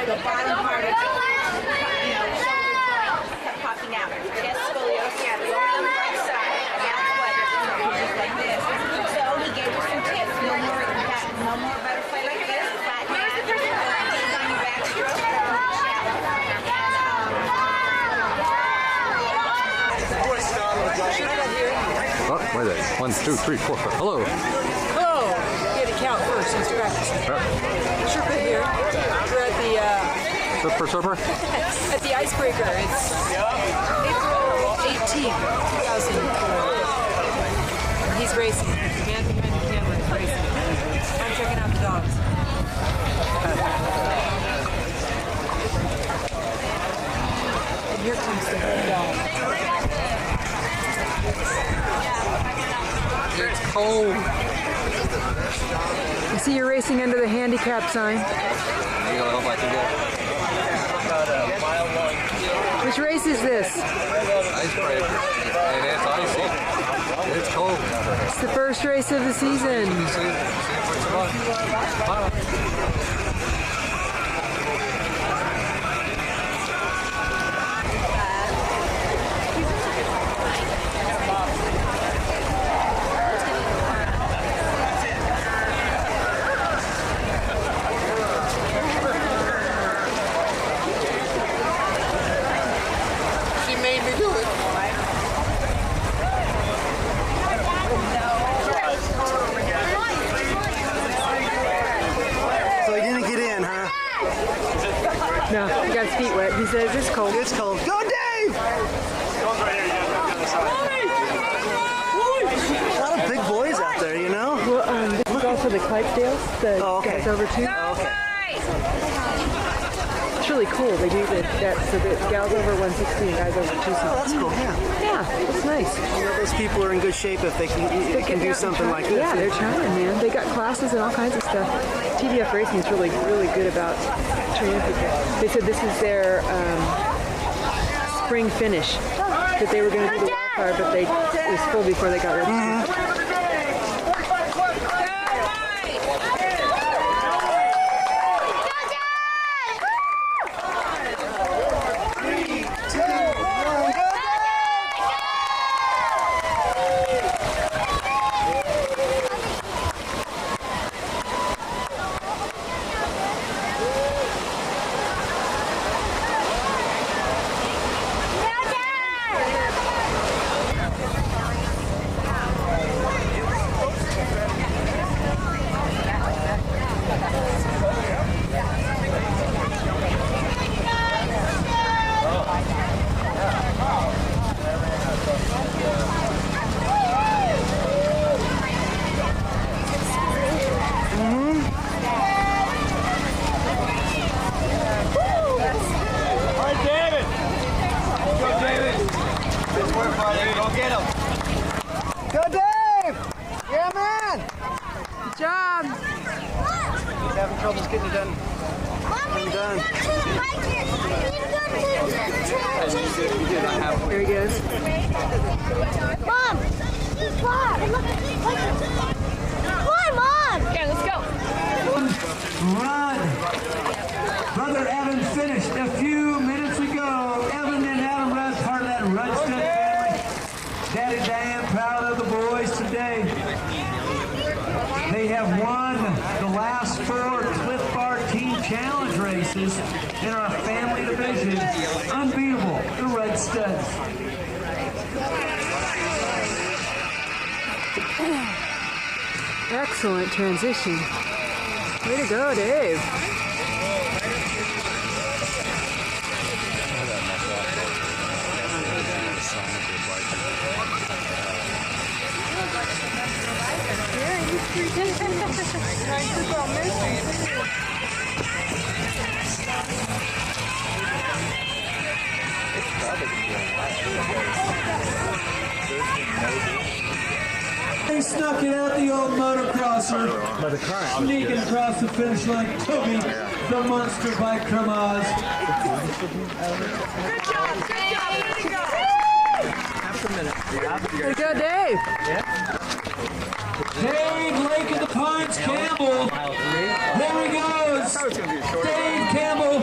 The bottom part of it, kept popping out. He has scoliosis, only on the right side, and that's what just like this. So he gave us some tips. No more butterfly like this. Flat mat, hands on your backstroke, Oh, wait a minute. 1, 2, 3, 4, 5. Hello. Hello. You had to count first. He's practicing. Sherpa here. We're at the Surfer? at the Icebreaker. It's April 18th, 2004. He's racing. The man behind the camera is racing. I'm checking out the dogs. And here comes the big dog. It's cold. I see you're racing under the handicap sign. Which race is this? Icebreaker. And it's icy. It's cold. It's the first race of the season. No, he got his feet wet. He says it's cold. It's cold. Go, Dave! A lot of big boys out there, you know? Well, this is also the Clydesdales, the guys over two. Oh, okay. It's really cool. They do that so the gals over 160 and guys over 260. Oh, that's cool, yeah. Yeah, it's nice. You know, those people are in good shape if they can do something like this. Yeah, they're trying, man. They got classes and all kinds of stuff. TVF Racing is really, really good about training people. They said this is their spring finish. That they were going to do the wild card, but it was full before they got ready. Go, Dave! Yeah, man! Good job! He's having trouble getting it done. There he goes. Mom! Come on, Mom! Okay, let's go. Run! Brother Evan finished a few minutes ago. Evan and Adam Rudd, part of that Rudd family. have won the last 4 Cliff Bar Team Challenge races in our family division. Unbeatable, the Red Studs. Excellent transition. Way to go, Dave. They snuck it out, the old motocrosser. Sneaking across the finish line. Toby, the monster bike from Oz. Good job, way to go. Half a minute. Way to go, Dave. Dave, Lake of the Pines, Campbell. There he goes. Dave Campbell,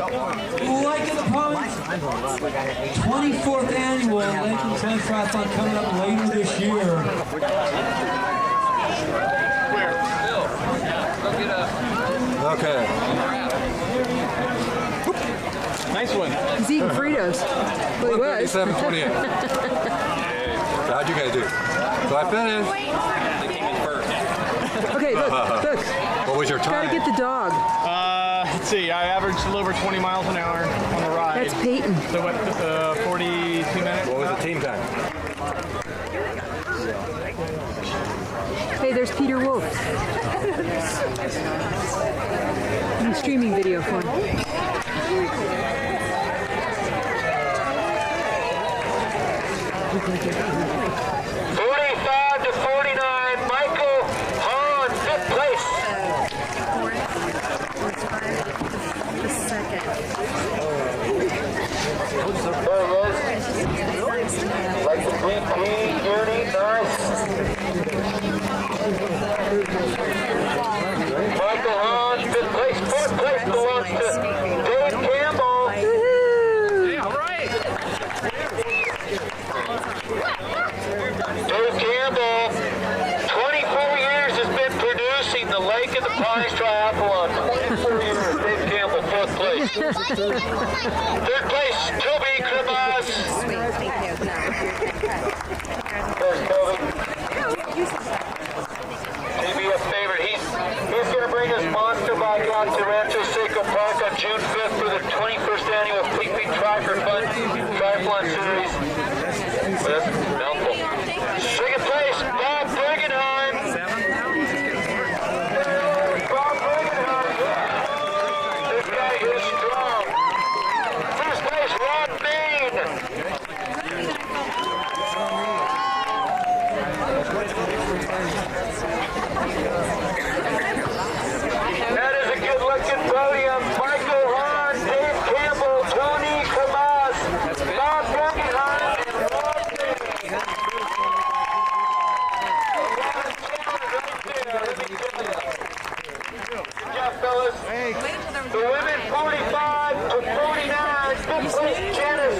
Lake of the Pines. 24th annual Lake of the Pines Triathlon coming up later this year. Okay. Nice one. He's eating Fritos. Well, he was. 137.28. How'd you guys do? So I finished. They came in first. Okay, look. What was your time? Gotta get the dog. Let's see. I averaged a little over 20 miles an hour on the ride. That's Peyton. So what? 42 minutes. What was the team time? Hey, there's Peter Wolf. I'm streaming video for him. 45 to 49, Michael Hahn, 5th place. The second. There he is. Like the BP, Judy, nice. Michael Hahn, 5th place. 4th place belongs to Dave Campbell. Yeah, all right. Dave Campbell, 24 years has been producing the Lake of the Pines Triathlon. 24 years, Dave Campbell, 4th place. 3rd place, Toby Cremas. There's Toby. CBS favorite. He's going to bring his monster bike out to Rancho Seco Park on June 5th for the 21st annual Peak Peak Try for Fun Triathlon Series. Well, that's a mouthful. 2nd place, Bob Briggenheim. Bob Briggenheim. This guy is strong. 1st place, Ron Bain. That is a good-looking podium. Michael Hahn, Dave Campbell, Tony Kamas, Bob Briggenheim, and Ron Bain. Good job, fellas. The women 45 to 49. 5th place, Janice